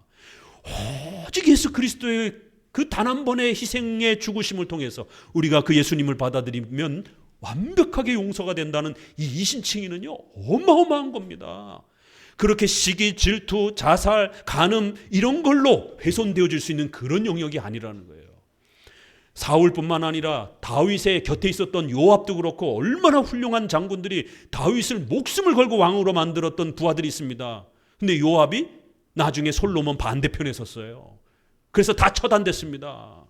오직 예수 그리스도의 그 단 한 번의 희생의 죽으심을 통해서 우리가 그 예수님을 받아들이면 완벽하게 용서가 된다는 이 이신칭의는요 어마어마한 겁니다. 그렇게 시기, 질투, 자살, 간음 이런 걸로 훼손되어질 수 있는 그런 영역이 아니라는 거예요. 사울뿐만 아니라 다윗의 곁에 있었던 요압도 그렇고 얼마나 훌륭한 장군들이 다윗을 목숨을 걸고 왕으로 만들었던 부하들이 있습니다. 근데 요압이 나중에 솔로몬 반대편에 섰어요. 그래서 다 처단됐습니다.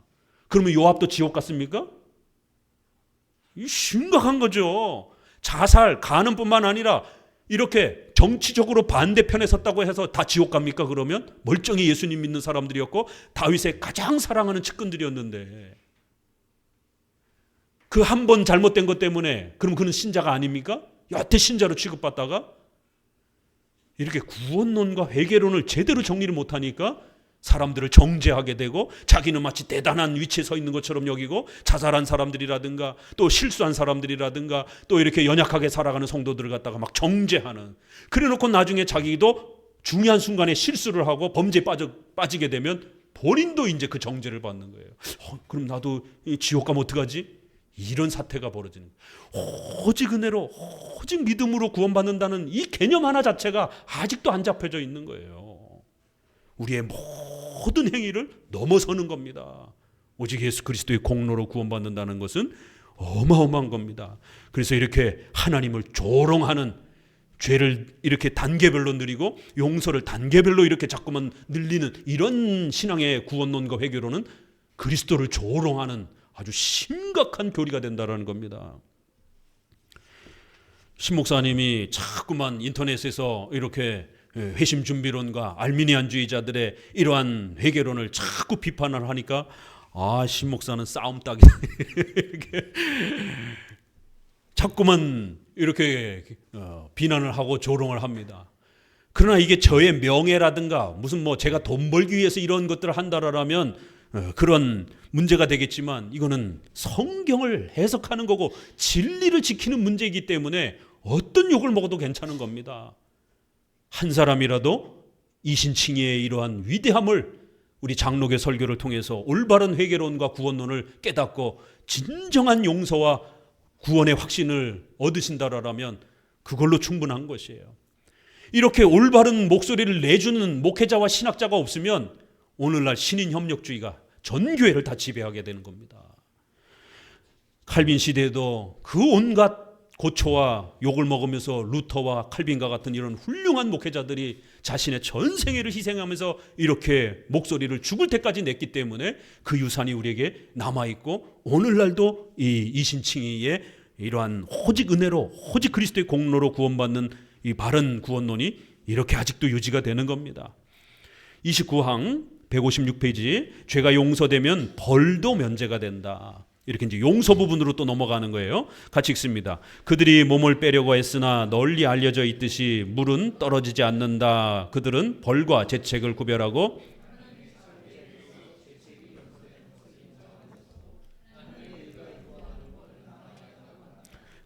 그러면 요압도 지옥 갔습니까? 심각한 거죠. 자살, 간음뿐만 아니라 이렇게 정치적으로 반대편에 섰다고 해서 다 지옥 갑니까? 그러면 멀쩡히 예수님 믿는 사람들이었고 다윗의 가장 사랑하는 측근들이었는데 그 한 번 잘못된 것 때문에 그럼 그는 신자가 아닙니까? 여태 신자로 취급받다가 이렇게 구원론과 회개론을 제대로 정리를 못하니까 사람들을 정죄하게 되고 자기는 마치 대단한 위치에 서 있는 것처럼 여기고 자살한 사람들이라든가 또 실수한 사람들이라든가 또 이렇게 연약하게 살아가는 성도들을 갖다가 막 정죄하는, 그래놓고 나중에 자기도 중요한 순간에 실수를 하고 범죄에 빠지게 되면 본인도 이제 그 정죄를 받는 거예요. 그럼 나도 지옥 가면 어떡하지? 이런 사태가 벌어지는 거예요. 오직 은혜로 오직 믿음으로 구원받는다는 이 개념 하나 자체가 아직도 안 잡혀져 있는 거예요. 우리의 모든 행위를 넘어서는 겁니다. 오직 예수 그리스도의 공로로 구원받는다는 것은 어마어마한 겁니다. 그래서 이렇게 하나님을 조롱하는, 죄를 이렇게 단계별로 늘리고 용서를 단계별로 이렇게 자꾸만 늘리는 이런 신앙의 구원론과 회개로는 그리스도를 조롱하는 아주 심각한 교리가 된다는 겁니다. 신 목사님이 자꾸만 인터넷에서 이렇게 회심 준비론과 알미니안주의자들의 이러한 회개론을 자꾸 비판을 하니까 신 목사는 싸움 딱이다. 이렇게 자꾸만 이렇게 비난을 하고 조롱을 합니다. 그러나 이게 저의 명예라든가 무슨 제가 돈 벌기 위해서 이런 것들을 한다라면 그런 문제가 되겠지만, 이거는 성경을 해석하는 거고 진리를 지키는 문제이기 때문에 어떤 욕을 먹어도 괜찮은 겁니다. 한 사람이라도 이신칭의의 이러한 위대함을 우리 장로교 설교를 통해서 올바른 회개론과 구원론을 깨닫고 진정한 용서와 구원의 확신을 얻으신다라면 그걸로 충분한 것이에요. 이렇게 올바른 목소리를 내주는 목회자와 신학자가 없으면 오늘날 신인협력주의가 전 교회를 다 지배하게 되는 겁니다. 칼빈 시대에도 그 온갖 고초와 욕을 먹으면서 루터와 칼빈과 같은 이런 훌륭한 목회자들이 자신의 전생애를 희생하면서 이렇게 목소리를 죽을 때까지 냈기 때문에 그 유산이 우리에게 남아있고, 오늘날도 이 이신칭의의 이러한 오직 은혜로, 오직 그리스도의 공로로 구원받는 이 바른 구원론이 이렇게 아직도 유지가 되는 겁니다. 29항 156페이지, 죄가 용서되면 벌도 면제가 된다. 이렇게 이제 용서 부분으로 또 넘어가는 거예요. 같이 읽습니다. 그들이 몸을 빼려고 했으나 널리 알려져 있듯이 물은 떨어지지 않는다. 그들은 벌과 재책을 구별하고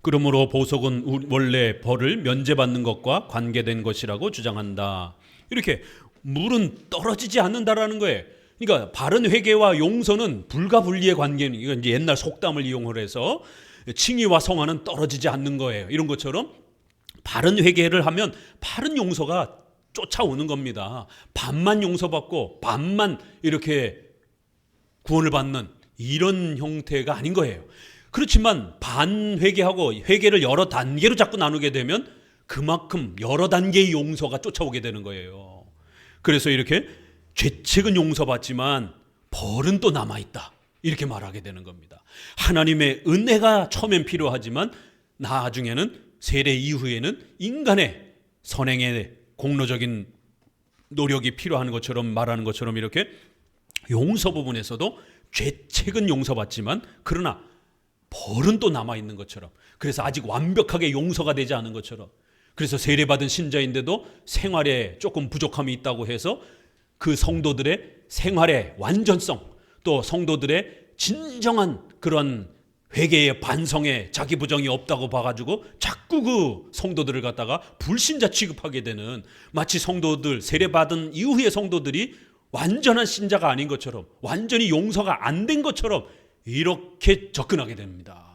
그러므로 보석은 원래 벌을 면제받는 것과 관계된 것이라고 주장한다. 이렇게 물은 떨어지지 않는다라는 거예요. 그러니까 바른 회개와 용서는 불가분리의 관계는, 이건 이제 옛날 속담을 이용을 해서 칭의와 성화는 떨어지지 않는 거예요. 이런 것처럼 바른 회개를 하면 바른 용서가 쫓아오는 겁니다. 반만 용서받고 반만 이렇게 구원을 받는 이런 형태가 아닌 거예요. 그렇지만 반회개하고 회개를 여러 단계로 자꾸 나누게 되면 그만큼 여러 단계의 용서가 쫓아오게 되는 거예요. 그래서 이렇게 죄책은 용서받지만 벌은 또 남아있다, 이렇게 말하게 되는 겁니다. 하나님의 은혜가 처음엔 필요하지만 나중에는, 세례 이후에는 인간의 선행의 공로적인 노력이 필요한 것처럼 말하는 것처럼, 이렇게 용서 부분에서도 죄책은 용서받지만 그러나 벌은 또 남아있는 것처럼, 그래서 아직 완벽하게 용서가 되지 않은 것처럼, 그래서 세례받은 신자인데도 생활에 조금 부족함이 있다고 해서 그 성도들의 생활의 완전성, 또 성도들의 진정한 그런 회개의 반성에 자기 부정이 없다고 봐가지고 자꾸 그 성도들을 갖다가 불신자 취급하게 되는, 마치 성도들, 세례받은 이후의 성도들이 완전한 신자가 아닌 것처럼, 완전히 용서가 안 된 것처럼 이렇게 접근하게 됩니다.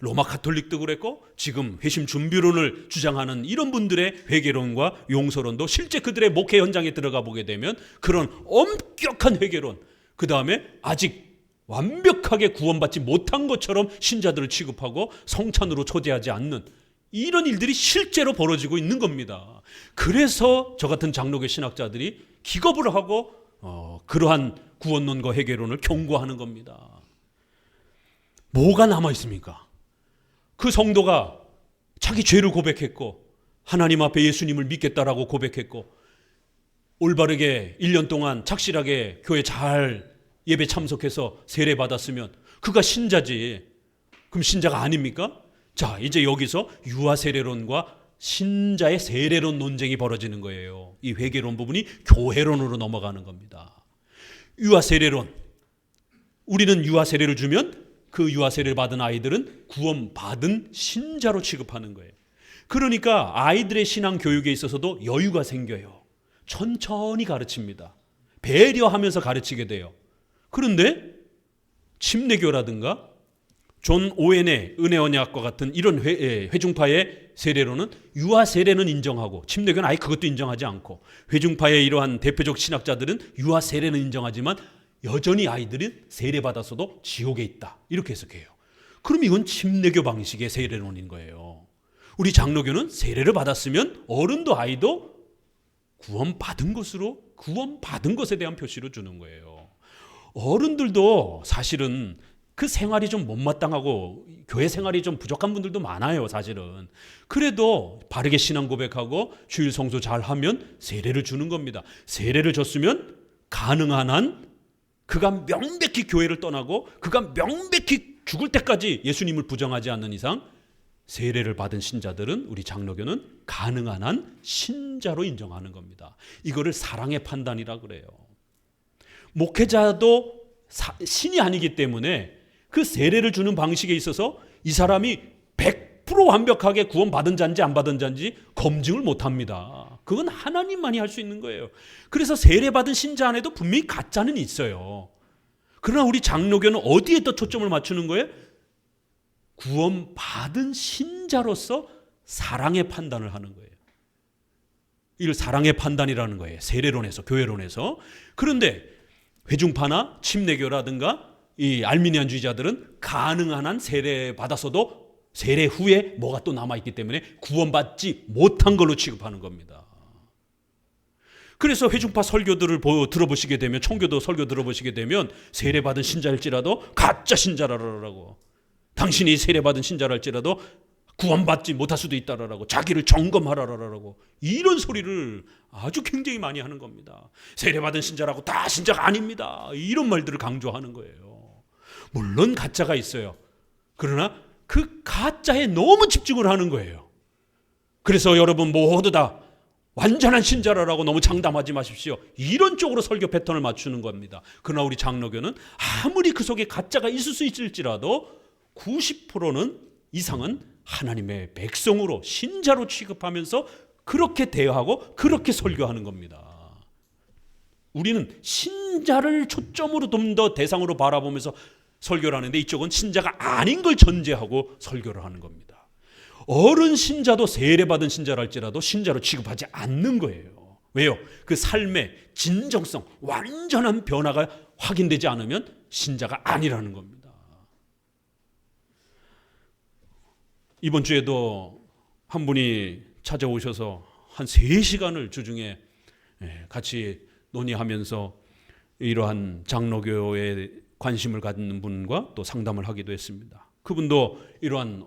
로마 카톨릭도 그랬고 지금 회심 준비론을 주장하는 이런 분들의 회개론과 용서론도 실제 그들의 목회 현장에 들어가 보게 되면 그런 엄격한 회개론, 그 다음에 아직 완벽하게 구원받지 못한 것처럼 신자들을 취급하고 성찬으로 초대하지 않는 이런 일들이 실제로 벌어지고 있는 겁니다. 그래서 저 같은 장로교 신학자들이 기겁을 하고 그러한 구원론과 회개론을 경고하는 겁니다. 뭐가 남아 있습니까? 그 성도가 자기 죄를 고백했고 하나님 앞에 예수님을 믿겠다라고 고백했고 올바르게 1년 동안 착실하게 교회 잘 예배 참석해서 세례 받았으면 그가 신자지. 그럼 신자가 아닙니까? 자, 이제 여기서 유아 세례론과 신자의 세례론 논쟁이 벌어지는 거예요. 이 회개론 부분이 교회론으로 넘어가는 겁니다. 유아 세례론, 우리는 유아 세례를 주면 그 유아 세례를 받은 아이들은 구원받은 신자로 취급하는 거예요. 그러니까 아이들의 신앙 교육에 있어서도 여유가 생겨요. 천천히 가르칩니다. 배려하면서 가르치게 돼요. 그런데 침례교라든가 존 오웬의 은혜언약과 같은 이런 회중파의 세례로는 유아 세례는 인정하고 침례교는 아예 그것도 인정하지 않고, 회중파의 이러한 대표적 신학자들은 유아 세례는 인정하지만 여전히 아이들은 세례받아서도 지옥에 있다, 이렇게 해석해요. 그럼 이건 침례교 방식의 세례론인 거예요. 우리 장로교는 세례를 받았으면 어른도 아이도 구원받은 것에 대한 표시로 주는 거예요. 어른들도 사실은 그 생활이 좀 못마땅하고 교회 생활이 좀 부족한 분들도 많아요, 사실은. 그래도 바르게 신앙 고백하고 주일 성수 잘하면 세례를 주는 겁니다. 세례를 줬으면 가능한 한 그가 명백히 교회를 떠나고 그가 명백히 죽을 때까지 예수님을 부정하지 않는 이상 세례를 받은 신자들은 우리 장로교는 가능한 한 신자로 인정하는 겁니다. 이거를 사랑의 판단이라 그래요. 목회자도 신이 아니기 때문에 그 세례를 주는 방식에 있어서 이 사람이 100% 완벽하게 구원받은 자인지 안 받은 자인지 검증을 못합니다. 그건 하나님만이 할 수 있는 거예요. 그래서 세례받은 신자 안에도 분명히 가짜는 있어요. 그러나 우리 장로교는 어디에 더 초점을 맞추는 거예요? 구원받은 신자로서 사랑의 판단을 하는 거예요. 이걸 사랑의 판단이라는 거예요. 세례론에서, 교회론에서. 그런데 회중파나 침례교라든가 이 알미니안주의자들은 가능한 한 세례 받아서도 세례 후에 뭐가 또 남아있기 때문에 구원받지 못한 걸로 취급하는 겁니다. 그래서 회중파 설교들을 들어보시게 되면, 청교도 설교 들어보시게 되면 세례받은 신자일지라도 가짜 신자라고, 당신이 세례받은 신자랄지라도 구원받지 못할 수도 있다라고, 자기를 점검하라라고, 이런 소리를 아주 굉장히 많이 하는 겁니다. 세례받은 신자라고 다 신자가 아닙니다, 이런 말들을 강조하는 거예요. 물론 가짜가 있어요. 그러나 그 가짜에 너무 집중을 하는 거예요. 그래서 여러분 모두 다 완전한 신자라고 너무 장담하지 마십시오, 이런 쪽으로 설교 패턴을 맞추는 겁니다. 그러나 우리 장로교는 아무리 그 속에 가짜가 있을 수 있을지라도 90%는 이상은 하나님의 백성으로, 신자로 취급하면서 그렇게 대하고 그렇게 설교하는 겁니다. 우리는 신자를 초점으로 좀 더 대상으로 바라보면서 설교를 하는데, 이쪽은 신자가 아닌 걸 전제하고 설교를 하는 겁니다. 어른 신자도 세례받은 신자랄지라도 신자로 취급하지 않는 거예요. 왜요? 그 삶의 진정성, 완전한 변화가 확인되지 않으면 신자가 아니라는 겁니다. 이번 주에도 한 분이 찾아오셔서 한 3시간을 주중에 같이 논의하면서 이러한 장로교에 관심을 갖는 분과 또 상담을 하기도 했습니다. 그분도 이러한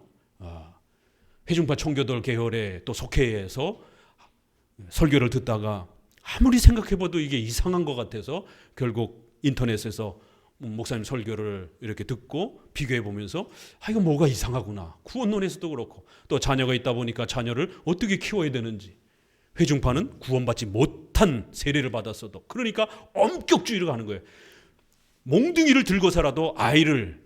회중파 청교도 계열에 또 속해서 설교를 듣다가 아무리 생각해봐도 이게 이상한 것 같아서 결국 인터넷에서 목사님 설교를 이렇게 듣고 비교해보면서 이거 뭐가 이상하구나, 구원론에서도 그렇고 또 자녀가 있다 보니까 자녀를 어떻게 키워야 되는지, 회중파는 구원받지 못한 세례를 받았어도, 그러니까 엄격주의를 하는 거예요. 몽둥이를 들고서라도 아이를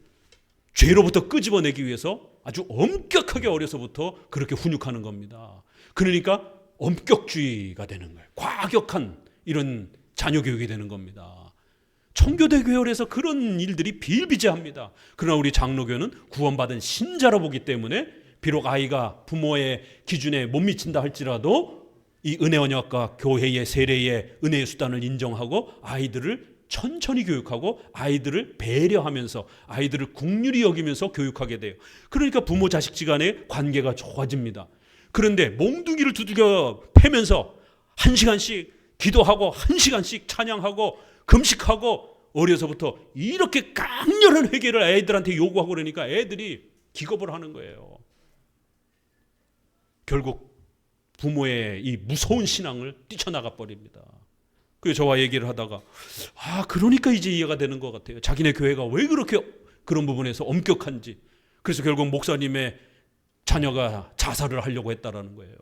죄로부터 끄집어내기 위해서 아주 엄격하게 어려서부터 그렇게 훈육하는 겁니다. 그러니까 엄격주의가 되는 거예요. 과격한 이런 자녀교육이 되는 겁니다. 청교도 계열에서 그런 일들이 비일비재합니다. 그러나 우리 장로교는 구원받은 신자로 보기 때문에 비록 아이가 부모의 기준에 못 미친다 할지라도 이 은혜 언약과 교회의 세례의 은혜의 수단을 인정하고 아이들을 천천히 교육하고 아이들을 배려하면서 아이들을 국률이 여기면서 교육하게 돼요. 그러니까 부모 자식 간의 관계가 좋아집니다. 그런데 몽둥이를 두들겨 패면서 1시간씩 기도하고 1시간씩 찬양하고 금식하고 어려서부터 이렇게 강렬한 회개를 애들한테 요구하고 그러니까 애들이 기겁을 하는 거예요. 결국 부모의 이 무서운 신앙을 뛰쳐나가 버립니다. 그래서 저와 얘기를 하다가 그러니까 이제 이해가 되는 것 같아요. 자기네 교회가 왜 그렇게 그런 부분에서 엄격한지. 그래서 결국 목사님의 자녀가 자살을 하려고 했다라는 거예요.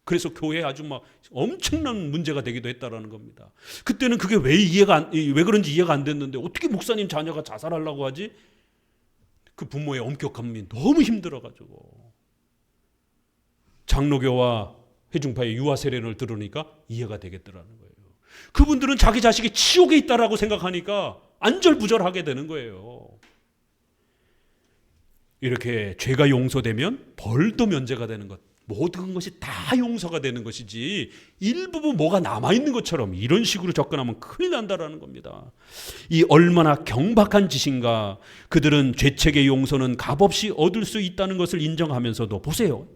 그래서 교회에 아주 막 엄청난 문제가 되기도 했다라는 겁니다. 그때는 그게 왜 그런지 이해가 안 됐는데 어떻게 목사님 자녀가 자살하려고 하지? 그 부모의 엄격함이 너무 힘들어가지고 장로교와 회중파의 유아 세례를 들으니까 이해가 되겠더라는 거예요. 그분들은 자기 자식이 지옥에 있다라고 생각하니까 안절부절하게 되는 거예요. 이렇게 죄가 용서되면 벌도 면제가 되는 것 모든 것이 다 용서가 되는 것이지 일부분 뭐가 남아있는 것처럼 이런 식으로 접근하면 큰일 난다라는 겁니다. 이 얼마나 경박한 짓인가. 그들은 죄책의 용서는 값없이 얻을 수 있다는 것을 인정하면서도, 보세요,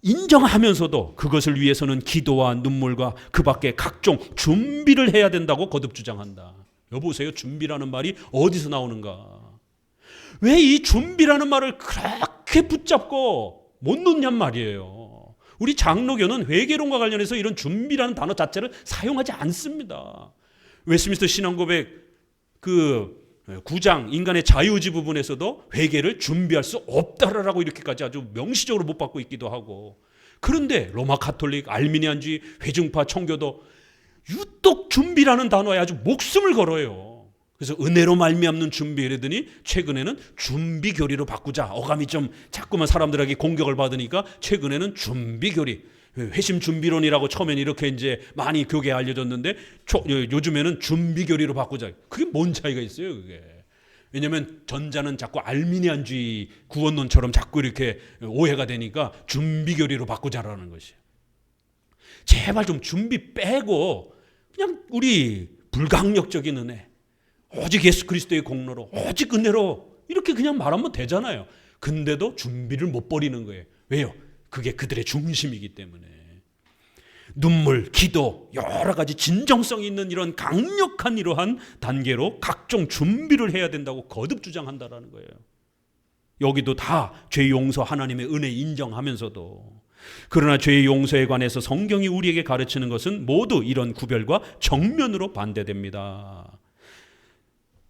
인정하면서도 그것을 위해서는 기도와 눈물과 그 밖에 각종 준비를 해야 된다고 거듭 주장한다. 여보세요, 준비라는 말이 어디서 나오는가? 왜 이 준비라는 말을 그렇게 붙잡고 못 놓냔 말이에요. 우리 장로교는 회개론과 관련해서 이런 준비라는 단어 자체를 사용하지 않습니다. 웨스트민스터 신앙고백 그 9장 인간의 자유의지 부분에서도 회개를 준비할 수 없다라고 이렇게까지 아주 명시적으로 못 받고 있기도 하고, 그런데 로마 가톨릭, 알미니안주의, 회중파, 청교도 유독 준비라는 단어에 아주 목숨을 걸어요. 그래서 은혜로 말미암는 준비 이러더니 최근에는 준비교리로 바꾸자. 어감이 좀 자꾸만 사람들에게 공격을 받으니까 최근에는 준비교리, 회심 준비론이라고 처음엔 이렇게 이제 많이 교계에 알려졌는데 요즘에는 준비교리로 바꾸자. 그게 뭔 차이가 있어요, 그게? 왜냐하면 전자는 자꾸 알미니안주의 구원론처럼 자꾸 이렇게 오해가 되니까 준비교리로 바꾸자라는 것이에요. 제발 좀 준비 빼고 그냥 우리 불강력적인 은혜, 오직 예수 그리스도의 공로로, 오직 은혜로 이렇게 그냥 말하면 되잖아요. 근데도 준비를 못 버리는 거예요. 왜요? 그게 그들의 중심이기 때문에. 눈물, 기도, 여러 가지 진정성 있는 이런 강력한 이러한 단계로 각종 준비를 해야 된다고 거듭 주장한다라는 거예요. 여기도 다 죄 용서, 하나님의 은혜 인정하면서도, 그러나 죄의 용서에 관해서 성경이 우리에게 가르치는 것은 모두 이런 구별과 정면으로 반대됩니다.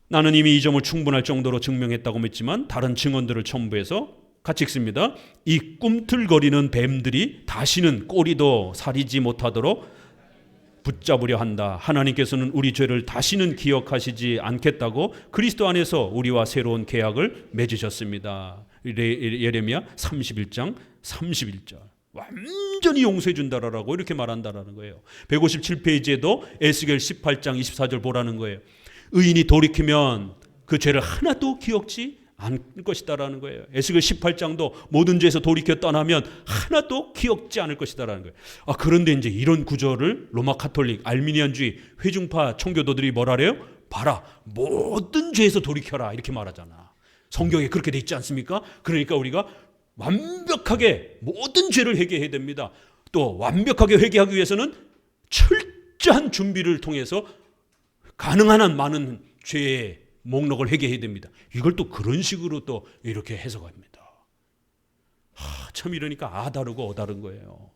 나는 이미 이 점을 충분할 정도로 증명했다고 믿지만 다른 증언들을 첨부해서 같이 읽습니다. 이 꿈틀거리는 뱀들이 다시는 꼬리도 사리지 못하도록 붙잡으려 한다. 하나님께서는 우리 죄를 다시는 기억하시지 않겠다고 그리스도 안에서 우리와 새로운 계약을 맺으셨습니다. 예레미야 31장 31절. 완전히 용서해 준다라고 이렇게 말한다라는 거예요. 157페이지에도 에스겔 18장 24절 보라는 거예요. 의인이 돌이키면 그 죄를 하나도 기억지 않을 것이다라는 거예요. 에스겔 18장도 모든 죄에서 돌이켜 떠나면 하나도 기억지 않을 것이다라는 거예요. 그런데 이제 이런 구절을 로마 가톨릭, 알미니안주의, 회중파, 청교도들이 뭐라 그래요? 봐라, 모든 죄에서 돌이켜라 이렇게 말하잖아. 성경에 그렇게 돼 있지 않습니까? 그러니까 우리가 완벽하게 모든 죄를 회개해야 됩니다. 또 완벽하게 회개하기 위해서는 철저한 준비를 통해서 가능한 한 많은 죄의 목록을 회개해야 됩니다. 이걸 또 그런 식으로 또 이렇게 해석합니다. 참 이러니까 다르고 다른 거예요.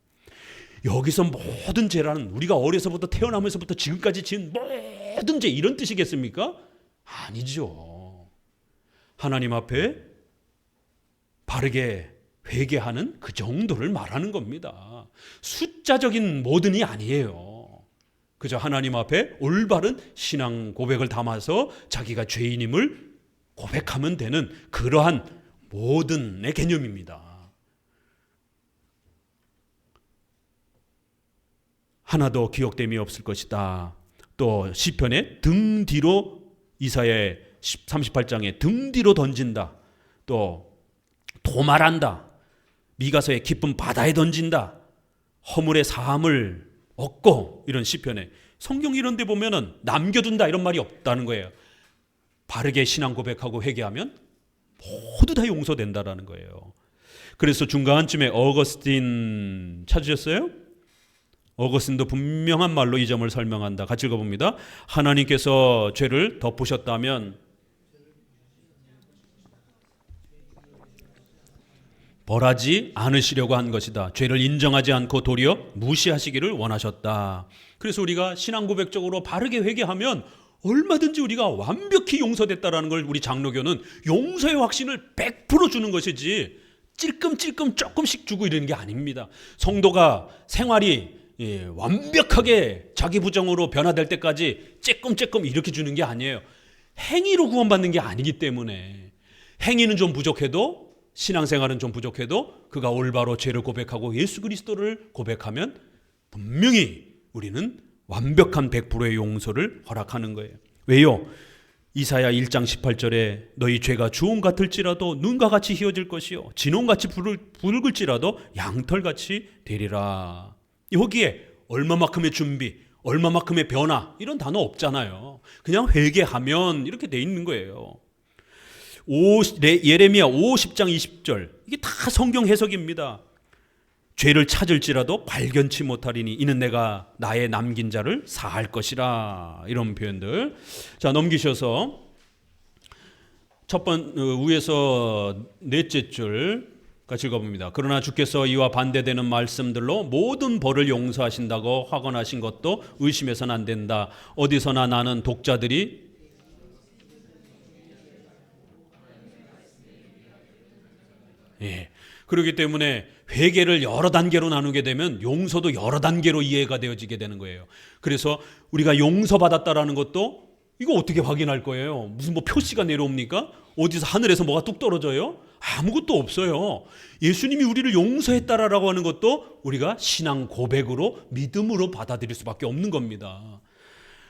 여기서 모든 죄라는 우리가 어려서부터 태어나면서부터 지금까지 지은 모든 죄 이런 뜻이겠습니까? 아니죠. 하나님 앞에 바르게 회개하는 그 정도를 말하는 겁니다. 숫자적인 모든이 아니에요. 그저 하나님 앞에 올바른 신앙 고백을 담아서 자기가 죄인임을 고백하면 되는 그러한 모든의 개념입니다. 하나도 기억됨이 없을 것이다. 또 시편의 등 뒤로, 이사야 38장에 등 뒤로 던진다. 또 도말한다. 미가서의 깊은 바다에 던진다. 허물의 사함을 얻고, 이런 시편에 성경 이런 데 보면은 남겨둔다 이런 말이 없다는 거예요. 바르게 신앙 고백하고 회개하면 모두 다 용서된다라는 거예요. 그래서 중간쯤에 어거스틴 찾으셨어요? 어거스틴도 분명한 말로 이 점을 설명한다. 같이 읽어봅니다. 하나님께서 죄를 덮으셨다면 벌하지 않으시려고 한 것이다. 죄를 인정하지 않고 도리어 무시하시기를 원하셨다. 그래서 우리가 신앙 고백적으로 바르게 회개하면 얼마든지 우리가 완벽히 용서됐다라는 걸 우리 장로교는 용서의 확신을 100% 주는 것이지 찔끔찔끔 조금씩 주고 이러는 게 아닙니다. 성도가 생활이 완벽하게 자기 부정으로 변화될 때까지 쬐끔쬐끔 이렇게 주는 게 아니에요. 행위로 구원받는 게 아니기 때문에, 행위는 좀 부족해도, 신앙생활은 좀 부족해도 그가 올바로 죄를 고백하고 예수 그리스도를 고백하면 분명히 우리는 완벽한 100%의 용서를 허락하는 거예요. 왜요? 이사야 1장 18절에 너희 죄가 주홍 같을지라도 눈과 같이 희어질 것이요 진홍같이 붉을지라도 양털같이 되리라. 여기에 얼마만큼의 준비, 얼마만큼의 변화 이런 단어 없잖아요. 그냥 회개하면 이렇게 돼 있는 거예요. 예레미야 50장 20절 이게 다 성경 해석입니다. 죄를 찾을지라도 발견치 못하리니 이는 내가 나의 남긴 자를 사할 것이라. 이런 표현들. 자, 넘기셔서 위에서 넷째 줄 같이 읽어봅니다. 그러나 주께서 이와 반대되는 말씀들로 모든 벌을 용서하신다고 확언하신 것도 의심해서는 안 된다. 어디서나 나는 독자들이 그렇기 때문에 회개를 여러 단계로 나누게 되면 용서도 여러 단계로 이해가 되어지게 되는 거예요. 그래서 우리가 용서받았다라는 것도 이거 어떻게 확인할 거예요? 무슨 뭐 표시가 내려옵니까? 어디서 하늘에서 뭐가 뚝 떨어져요? 아무것도 없어요. 예수님이 우리를 용서했다라고 하는 것도 우리가 신앙 고백으로 믿음으로 받아들일 수밖에 없는 겁니다.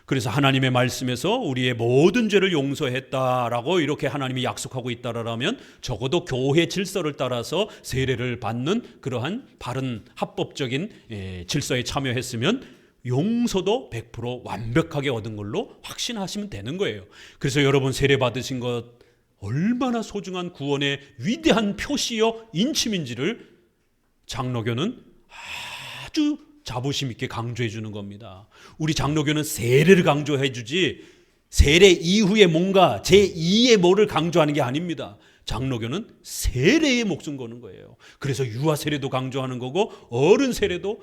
그래서 하나님의 말씀에서 우리의 모든 죄를 용서했다라고 이렇게 하나님이 약속하고 있다라면 적어도 교회 질서를 따라서 세례를 받는 그러한 바른 합법적인 질서에 참여했으면 용서도 100% 완벽하게 얻은 걸로 확신하시면 되는 거예요. 그래서 여러분 세례 받으신 것 얼마나 소중한 구원의 위대한 표시여 인침인지를 장로교는 아주 자부심 있게 강조해 주는 겁니다. 우리 장로교는 세례를 강조해 주지 세례 이후에 뭔가 제2의 뭐를 강조하는 게 아닙니다. 장로교는 세례에 목숨 거는 거예요. 그래서 유아 세례도 강조하는 거고 어른 세례도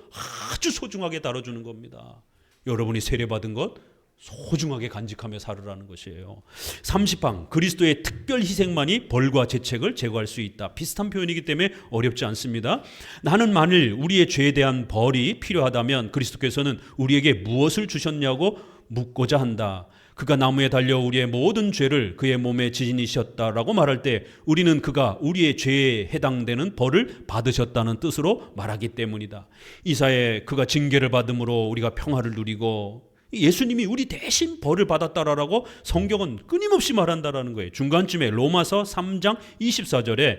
아주 소중하게 다뤄주는 겁니다. 여러분이 세례 받은 것 소중하게 간직하며 살으라는 것이에요. 30항 그리스도의 특별 희생만이 벌과 죄책을 제거할 수 있다. 비슷한 표현이기 때문에 어렵지 않습니다. 나는 만일 우리의 죄에 대한 벌이 필요하다면 그리스도께서는 우리에게 무엇을 주셨냐고 묻고자 한다. 그가 나무에 달려 우리의 모든 죄를 그의 몸에 지니셨다라고 말할 때 우리는 그가 우리의 죄에 해당되는 벌을 받으셨다는 뜻으로 말하기 때문이다. 이사에 그가 징계를 받음으로 우리가 평화를 누리고 예수님이 우리 대신 벌을 받았다라고 성경은 끊임없이 말한다라는 거예요. 중간쯤에 로마서 3장 24절에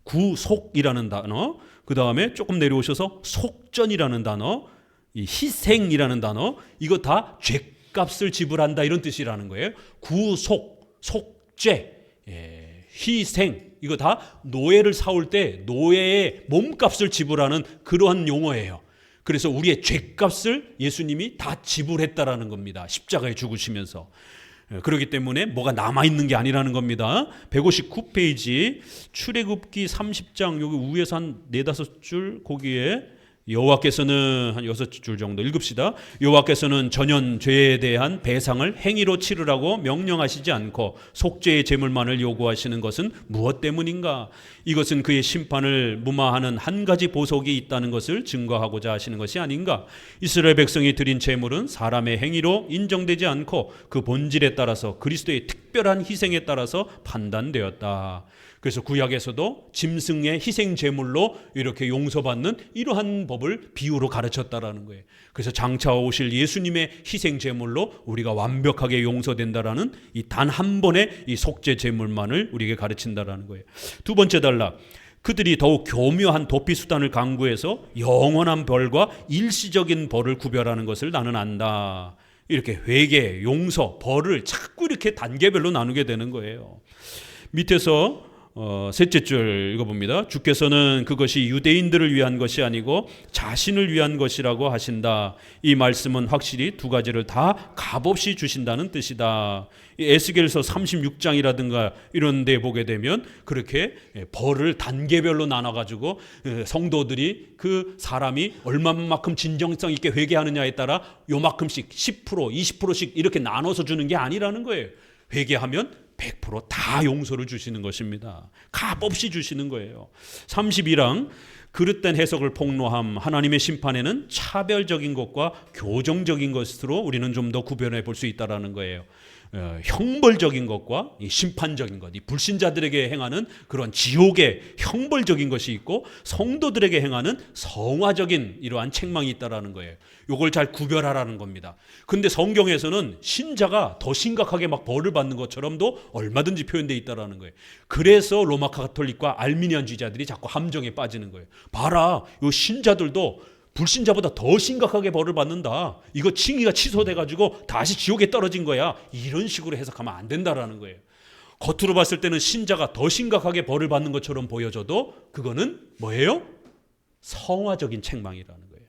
구속이라는 단어, 그 다음에 조금 내려오셔서 속전이라는 단어, 이 희생이라는 단어, 이거 다 죄값을 지불한다 이런 뜻이라는 거예요. 구속, 속죄, 희생, 이거 다 노예를 사올 때 노예의 몸값을 지불하는 그러한 용어예요. 그래서 우리의 죄값을 예수님이 다 지불했다라는 겁니다. 십자가에 죽으시면서. 그렇기 때문에 뭐가 남아있는 게 아니라는 겁니다. 159페이지 출애굽기 30장 여기 위에서 한 4-5줄 거기에 여호와께서는 한 6줄 정도 읽읍시다. 여호와께서는 전연 죄에 대한 배상을 행위로 치르라고 명령하시지 않고 속죄의 제물만을 요구하시는 것은 무엇 때문인가? 이것은 그의 심판을 무마하는 한 가지 보석이 있다는 것을 증거하고자 하시는 것이 아닌가? 이스라엘 백성이 드린 제물은 사람의 행위로 인정되지 않고 그 본질에 따라서 그리스도의 특별한 희생에 따라서 판단되었다. 그래서 구약에서도 짐승의 희생 제물로 이렇게 용서받는 이러한 법을 비유로 가르쳤다라는 거예요. 그래서 장차 오실 예수님의 희생 제물로 우리가 완벽하게 용서된다라는 이 단 한 번의 이 속죄 제물만을 우리에게 가르친다라는 거예요. 두 번째 단락. 그들이 더욱 교묘한 도피 수단을 강구해서 영원한 벌과 일시적인 벌을 구별하는 것을 나는 안다. 이렇게 회개, 용서, 벌을 자꾸 이렇게 단계별로 나누게 되는 거예요. 밑에서 셋째 줄 읽어봅니다. 주께서는 그것이 유대인들을 위한 것이 아니고 자신을 위한 것이라고 하신다. 이 말씀은 확실히 두 가지를 다 값없이 주신다는 뜻이다. 에스겔서 36장이라든가 이런 데 보게 되면 그렇게 벌을 단계별로 나눠가지고 성도들이 그 사람이 얼마만큼 진정성 있게 회개하느냐에 따라 요만큼씩 10% 20%씩 이렇게 나눠서 주는 게 아니라는 거예요. 회개하면 100%다 용서를 주시는 것입니다. 값없이 주시는 거예요. 31항 그릇된 해석을 폭로함. 하나님의 심판에는 차별적인 것과 교정적인 것으로 우리는 좀 더 구별해 볼 수 있다는 거예요. 형벌적인 것과 이 심판적인 것, 이 불신자들에게 행하는 그런 지옥의 형벌적인 것이 있고 성도들에게 행하는 성화적인 이러한 책망이 있다라는 거예요. 이걸 잘 구별하라는 겁니다. 근데 성경에서는 신자가 더 심각하게 막 벌을 받는 것처럼도 얼마든지 표현되어 있다라는 거예요. 그래서 로마 가톨릭과 알미니안주의자들이 자꾸 함정에 빠지는 거예요. 봐라, 이 신자들도 불신자보다 더 심각하게 벌을 받는다. 이거 칭의가 취소돼가지고 다시 지옥에 떨어진 거야. 이런 식으로 해석하면 안 된다라는 거예요. 겉으로 봤을 때는 신자가 더 심각하게 벌을 받는 것처럼 보여져도 그거는 뭐예요? 성화적인 책망이라는 거예요.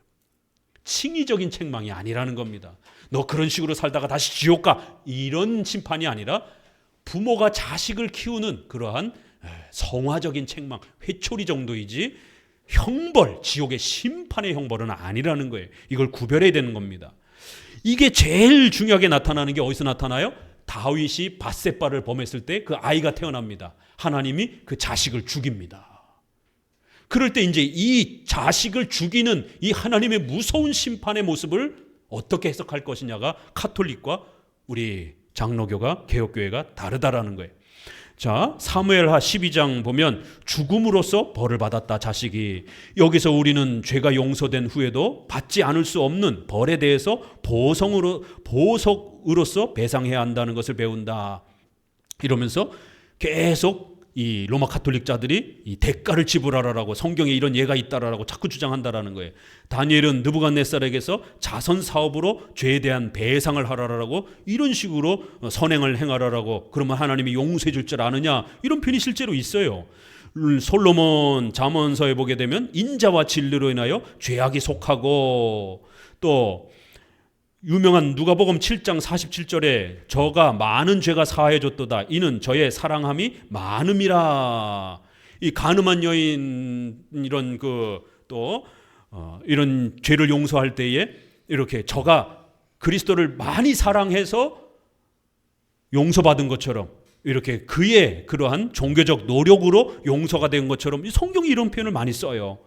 칭의적인 책망이 아니라는 겁니다. 너 그런 식으로 살다가 다시 지옥 가. 이런 심판이 아니라 부모가 자식을 키우는 그러한 성화적인 책망, 회초리 정도이지 형벌, 지옥의 심판의 형벌은 아니라는 거예요. 이걸 구별해야 되는 겁니다. 이게 제일 중요하게 나타나는 게 어디서 나타나요? 다윗이 밧셋바를 범했을 때 그 아이가 태어납니다. 하나님이 그 자식을 죽입니다. 그럴 때 이제 이 자식을 죽이는 이 하나님의 무서운 심판의 모습을 어떻게 해석할 것이냐가 가톨릭과 우리 장로교가 개혁교회가 다르다라는 거예요. 자, 사무엘하 12장 보면 죽음으로써 벌을 받았다 자식이. 여기서 우리는 죄가 용서된 후에도 받지 않을 수 없는 벌에 대해서 보석으로서 배상해야 한다는 것을 배운다. 이러면서 계속 이 로마 가톨릭자들이 이 대가를 지불하라라고 성경에 이런 예가 있다라고 자꾸 주장한다라는 거예요. 다니엘은 느부갓네살에게서 자선 사업으로 죄에 대한 배상을 하라라고 이런 식으로 선행을 행하라라고. 그러면 하나님이 용서해 줄 줄 아느냐, 이런 편이 실제로 있어요. 솔로몬 잠언서에 보게 되면 인자와 진리로 인하여 죄악이 속하고, 또 유명한 누가복음 7장 47절에 저가 많은 죄가 사하여 줬도다. 이는 저의 사랑함이 많음이라. 이 가늠한 여인 이런 이런 죄를 용서할 때에 이렇게 저가 그리스도를 많이 사랑해서 용서받은 것처럼, 이렇게 그의 그러한 종교적 노력으로 용서가 된 것처럼 성경이 이런 표현을 많이 써요.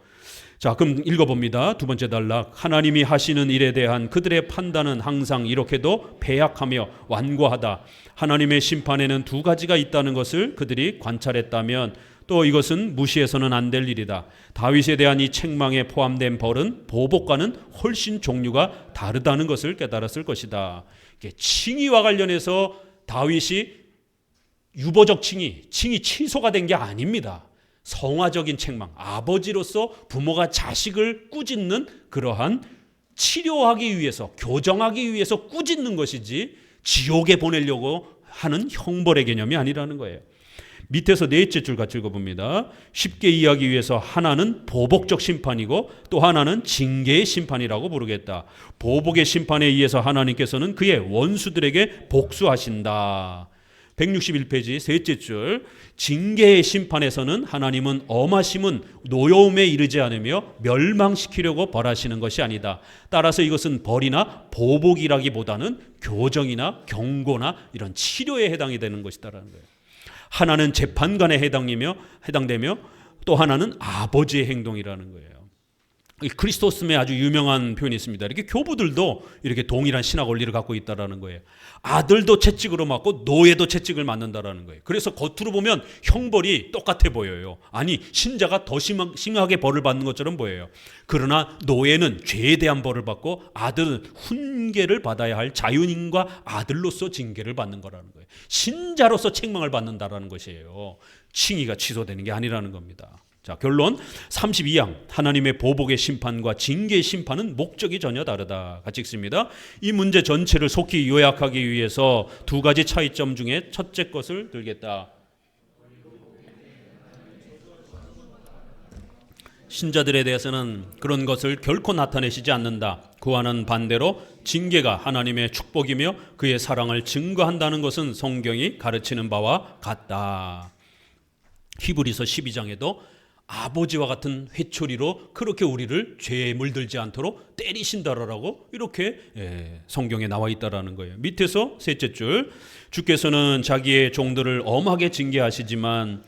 자, 그럼 읽어봅니다. 두 번째 단락. 하나님이 하시는 일에 대한 그들의 판단은 항상 이렇게도 배약하며 완고하다. 하나님의 심판에는 두 가지가 있다는 것을 그들이 관찰했다면 또 이것은 무시해서는 안 될 일이다. 다윗에 대한 이 책망에 포함된 벌은 보복과는 훨씬 종류가 다르다는 것을 깨달았을 것이다. 칭의와 관련해서 다윗이 유보적 칭의 취소가 된 게 아닙니다. 성화적인 책망, 아버지로서 부모가 자식을 꾸짖는 그러한 치료하기 위해서, 교정하기 위해서 꾸짖는 것이지 지옥에 보내려고 하는 형벌의 개념이 아니라는 거예요. 밑에서 넷째 줄 같이 읽어봅니다. 쉽게 이해하기 위해서 하나는 보복적 심판이고 또 하나는 징계의 심판이라고 부르겠다. 보복의 심판에 의해서 하나님께서는 그의 원수들에게 복수하신다. 161페이지 셋째 줄. 징계의 심판에서는 하나님은 엄하심은 노여움에 이르지 않으며 멸망시키려고 벌하시는 것이 아니다. 따라서 이것은 벌이나 보복이라기보다는 교정이나 경고나 이런 치료에 해당이 되는 것이다라는 거예요. 하나는 재판관에 해당되며 또 하나는 아버지의 행동이라는 거예요. 이 크리스토스의 아주 유명한 표현이 있습니다. 이렇게 교부들도 이렇게 동일한 신학 원리를 갖고 있다라는 거예요. 아들도 채찍으로 맞고 노예도 채찍을 맞는다라는 거예요. 그래서 겉으로 보면 형벌이 똑같아 보여요. 아니, 신자가 더 심하게 벌을 받는 것처럼 보여요. 그러나 노예는 죄에 대한 벌을 받고 아들은 훈계를 받아야 할 자유인과 아들로서 징계를 받는 거라는 거예요. 신자로서 책망을 받는다라는 것이에요. 칭의가 취소되는 게 아니라는 겁니다. 자, 결론 32항. 하나님의 보복의 심판과 징계의 심판은 목적이 전혀 다르다. 같이 읽습니다. 이 문제 전체를 속히 요약하기 위해서 두 가지 차이점 중에 첫째 것을 들겠다. 신자들에 대해서는 그런 것을 결코 나타내시지 않는다. 그와는 반대로 징계가 하나님의 축복이며 그의 사랑을 증거한다는 것은 성경이 가르치는 바와 같다. 히브리서 12장에도 아버지와 같은 회초리로 그렇게 우리를 죄에 물들지 않도록 때리신다라고 이렇게 성경에 나와 있다라는 거예요. 밑에서 셋째 줄. 주께서는 자기의 종들을 엄하게 징계하시지만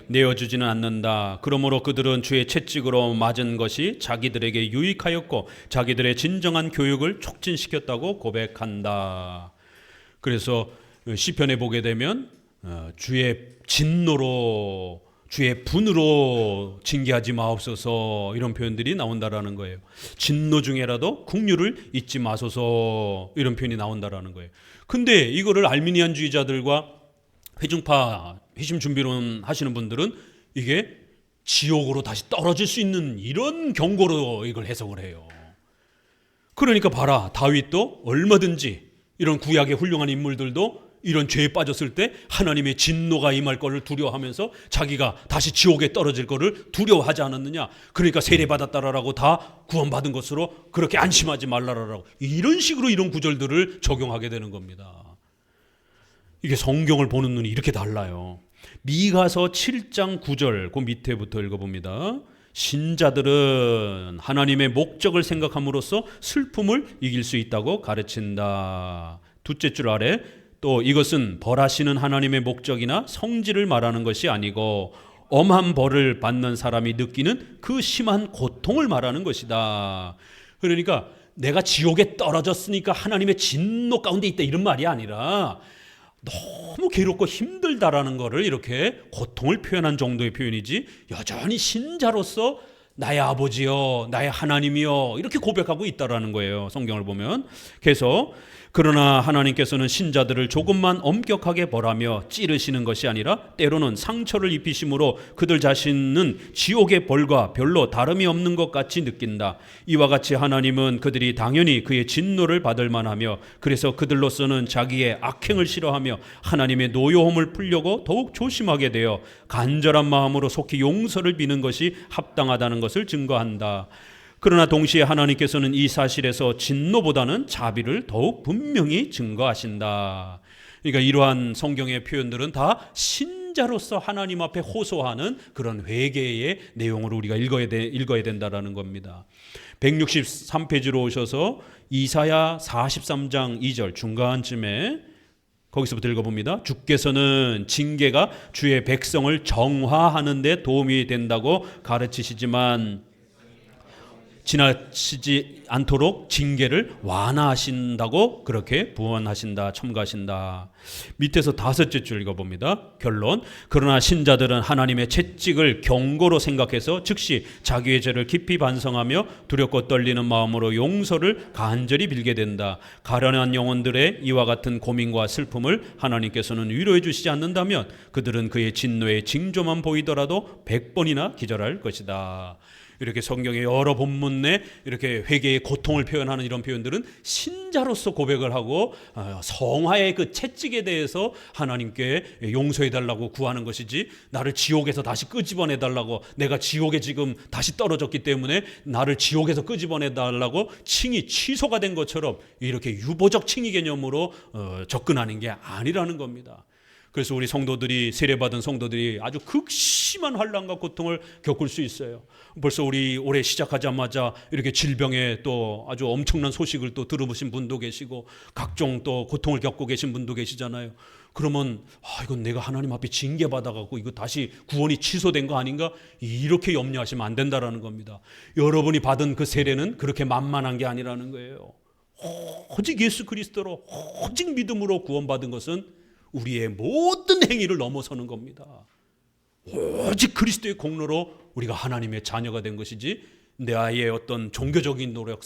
내어주지는 않는다. 그러므로 그들은 주의 채찍으로 맞은 것이 자기들에게 유익하였고 자기들의 진정한 교육을 촉진시켰다고 고백한다. 그래서 시편에 보게 되면 주의 진노로 주의 분으로 징계하지 마옵소서 이런 표현들이 나온다라는 거예요. 진노 중에라도 긍휼을 잊지 마소서 이런 표현이 나온다라는 거예요. 근데 이거를 알미니안주의자들과 회중파 회심 준비론 하시는 분들은 이게 지옥으로 다시 떨어질 수 있는 이런 경고로 이걸 해석을 해요. 그러니까 봐라, 다윗도 얼마든지 이런 구약의 훌륭한 인물들도 이런 죄에 빠졌을 때 하나님의 진노가 임할 것을 두려워하면서 자기가 다시 지옥에 떨어질 것을 두려워하지 않았느냐. 그러니까 세례받았다라고 다 구원받은 것으로 그렇게 안심하지 말라라고 이런 식으로 이런 구절들을 적용하게 되는 겁니다. 이게 성경을 보는 눈이 이렇게 달라요. 미가서 7장 9절 그 밑에부터 읽어봅니다. 신자들은 하나님의 목적을 생각함으로써 슬픔을 이길 수 있다고 가르친다. 둘째 줄 아래 또 이것은 벌하시는 하나님의 목적이나 성질을 말하는 것이 아니고 엄한 벌을 받는 사람이 느끼는 그 심한 고통을 말하는 것이다. 그러니까 내가 지옥에 떨어졌으니까 하나님의 진노 가운데 있다 이런 말이 아니라 너무 괴롭고 힘들다라는 것을 이렇게 고통을 표현한 정도의 표현이지 여전히 신자로서 나의 아버지여 나의 하나님이여 이렇게 고백하고 있다라는 거예요. 성경을 보면. 그래서 그러나 하나님께서는 신자들을 조금만 엄격하게 벌하며 찌르시는 것이 아니라 때로는 상처를 입히심으로 그들 자신은 지옥의 벌과 별로 다름이 없는 것 같이 느낀다. 이와 같이 하나님은 그들이 당연히 그의 진노를 받을 만하며 그래서 그들로서는 자기의 악행을 싫어하며 하나님의 노여움을 풀려고 더욱 조심하게 되어 간절한 마음으로 속히 용서를 비는 것이 합당하다는 것을 증거한다. 그러나 동시에 하나님께서는 이 사실에서 진노보다는 자비를 더욱 분명히 증거하신다. 그러니까 이러한 성경의 표현들은 다 신자로서 하나님 앞에 호소하는 그런 회개의 내용으로 우리가 읽어야 된다라는 겁니다. 163페이지로 오셔서 이사야 43장 2절 중간쯤에 거기서부터 읽어봅니다. 주께서는 징계가 주의 백성을 정화하는 데 도움이 된다고 가르치시지만 지나치지 않도록 징계를 완화하신다고 그렇게 부언하신다, 첨가하신다. 밑에서 다섯째 줄 읽어봅니다. 결론. 그러나 신자들은 하나님의 채찍을 경고로 생각해서 즉시 자기의 죄를 깊이 반성하며 두렵고 떨리는 마음으로 용서를 간절히 빌게 된다. 가련한 영혼들의 이와 같은 고민과 슬픔을 하나님께서는 위로해 주시지 않는다면 그들은 그의 진노의 징조만 보이더라도 100번이나 기절할 것이다. 이렇게 성경의 여러 본문 내 이렇게 회개의 고통을 표현하는 이런 표현들은 신자로서 고백을 하고 성화의 그 채찍에 대해서 하나님께 용서해달라고 구하는 것이지 나를 지옥에서 다시 끄집어내달라고 내가 지옥에 지금 다시 떨어졌기 때문에 나를 지옥에서 끄집어내달라고 칭이 취소가 된 것처럼 이렇게 유보적 칭의 개념으로 접근하는 게 아니라는 겁니다. 그래서 우리 성도들이 세례받은 성도들이 아주 극심한 환난과 고통을 겪을 수 있어요. 벌써 우리 올해 시작하자마자 이렇게 질병에 또 아주 엄청난 소식을 또 들어보신 분도 계시고 각종 또 고통을 겪고 계신 분도 계시잖아요. 그러면 이건 내가 하나님 앞에 징계받아갖고 이거 다시 구원이 취소된 거 아닌가? 이렇게 염려하시면 안 된다라는 겁니다. 여러분이 받은 그 세례는 그렇게 만만한 게 아니라는 거예요. 오직 예수 그리스도로 오직 믿음으로 구원받은 것은 우리의 모든 행위를 넘어서는 겁니다. 오직 그리스도의 공로로 우리가 하나님의 자녀가 된 것이지 나의 어떤 종교적인 노력,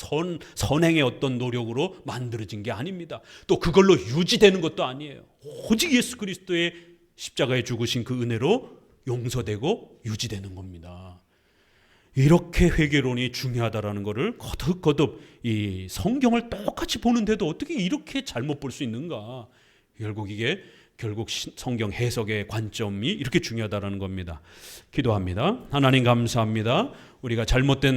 선행의 어떤 노력으로 만들어진 게 아닙니다. 또 그걸로 유지되는 것도 아니에요. 오직 예수 그리스도의 십자가에 죽으신 그 은혜로 용서되고 유지되는 겁니다. 이렇게 회개론이 중요하다라는 것을 거듭거듭 이 성경을 똑같이 보는데도 어떻게 이렇게 잘못 볼 수 있는가? 결국 성경 해석의 관점이 이렇게 중요하다는 겁니다. 기도합니다. 하나님 감사합니다. 우리가 잘못된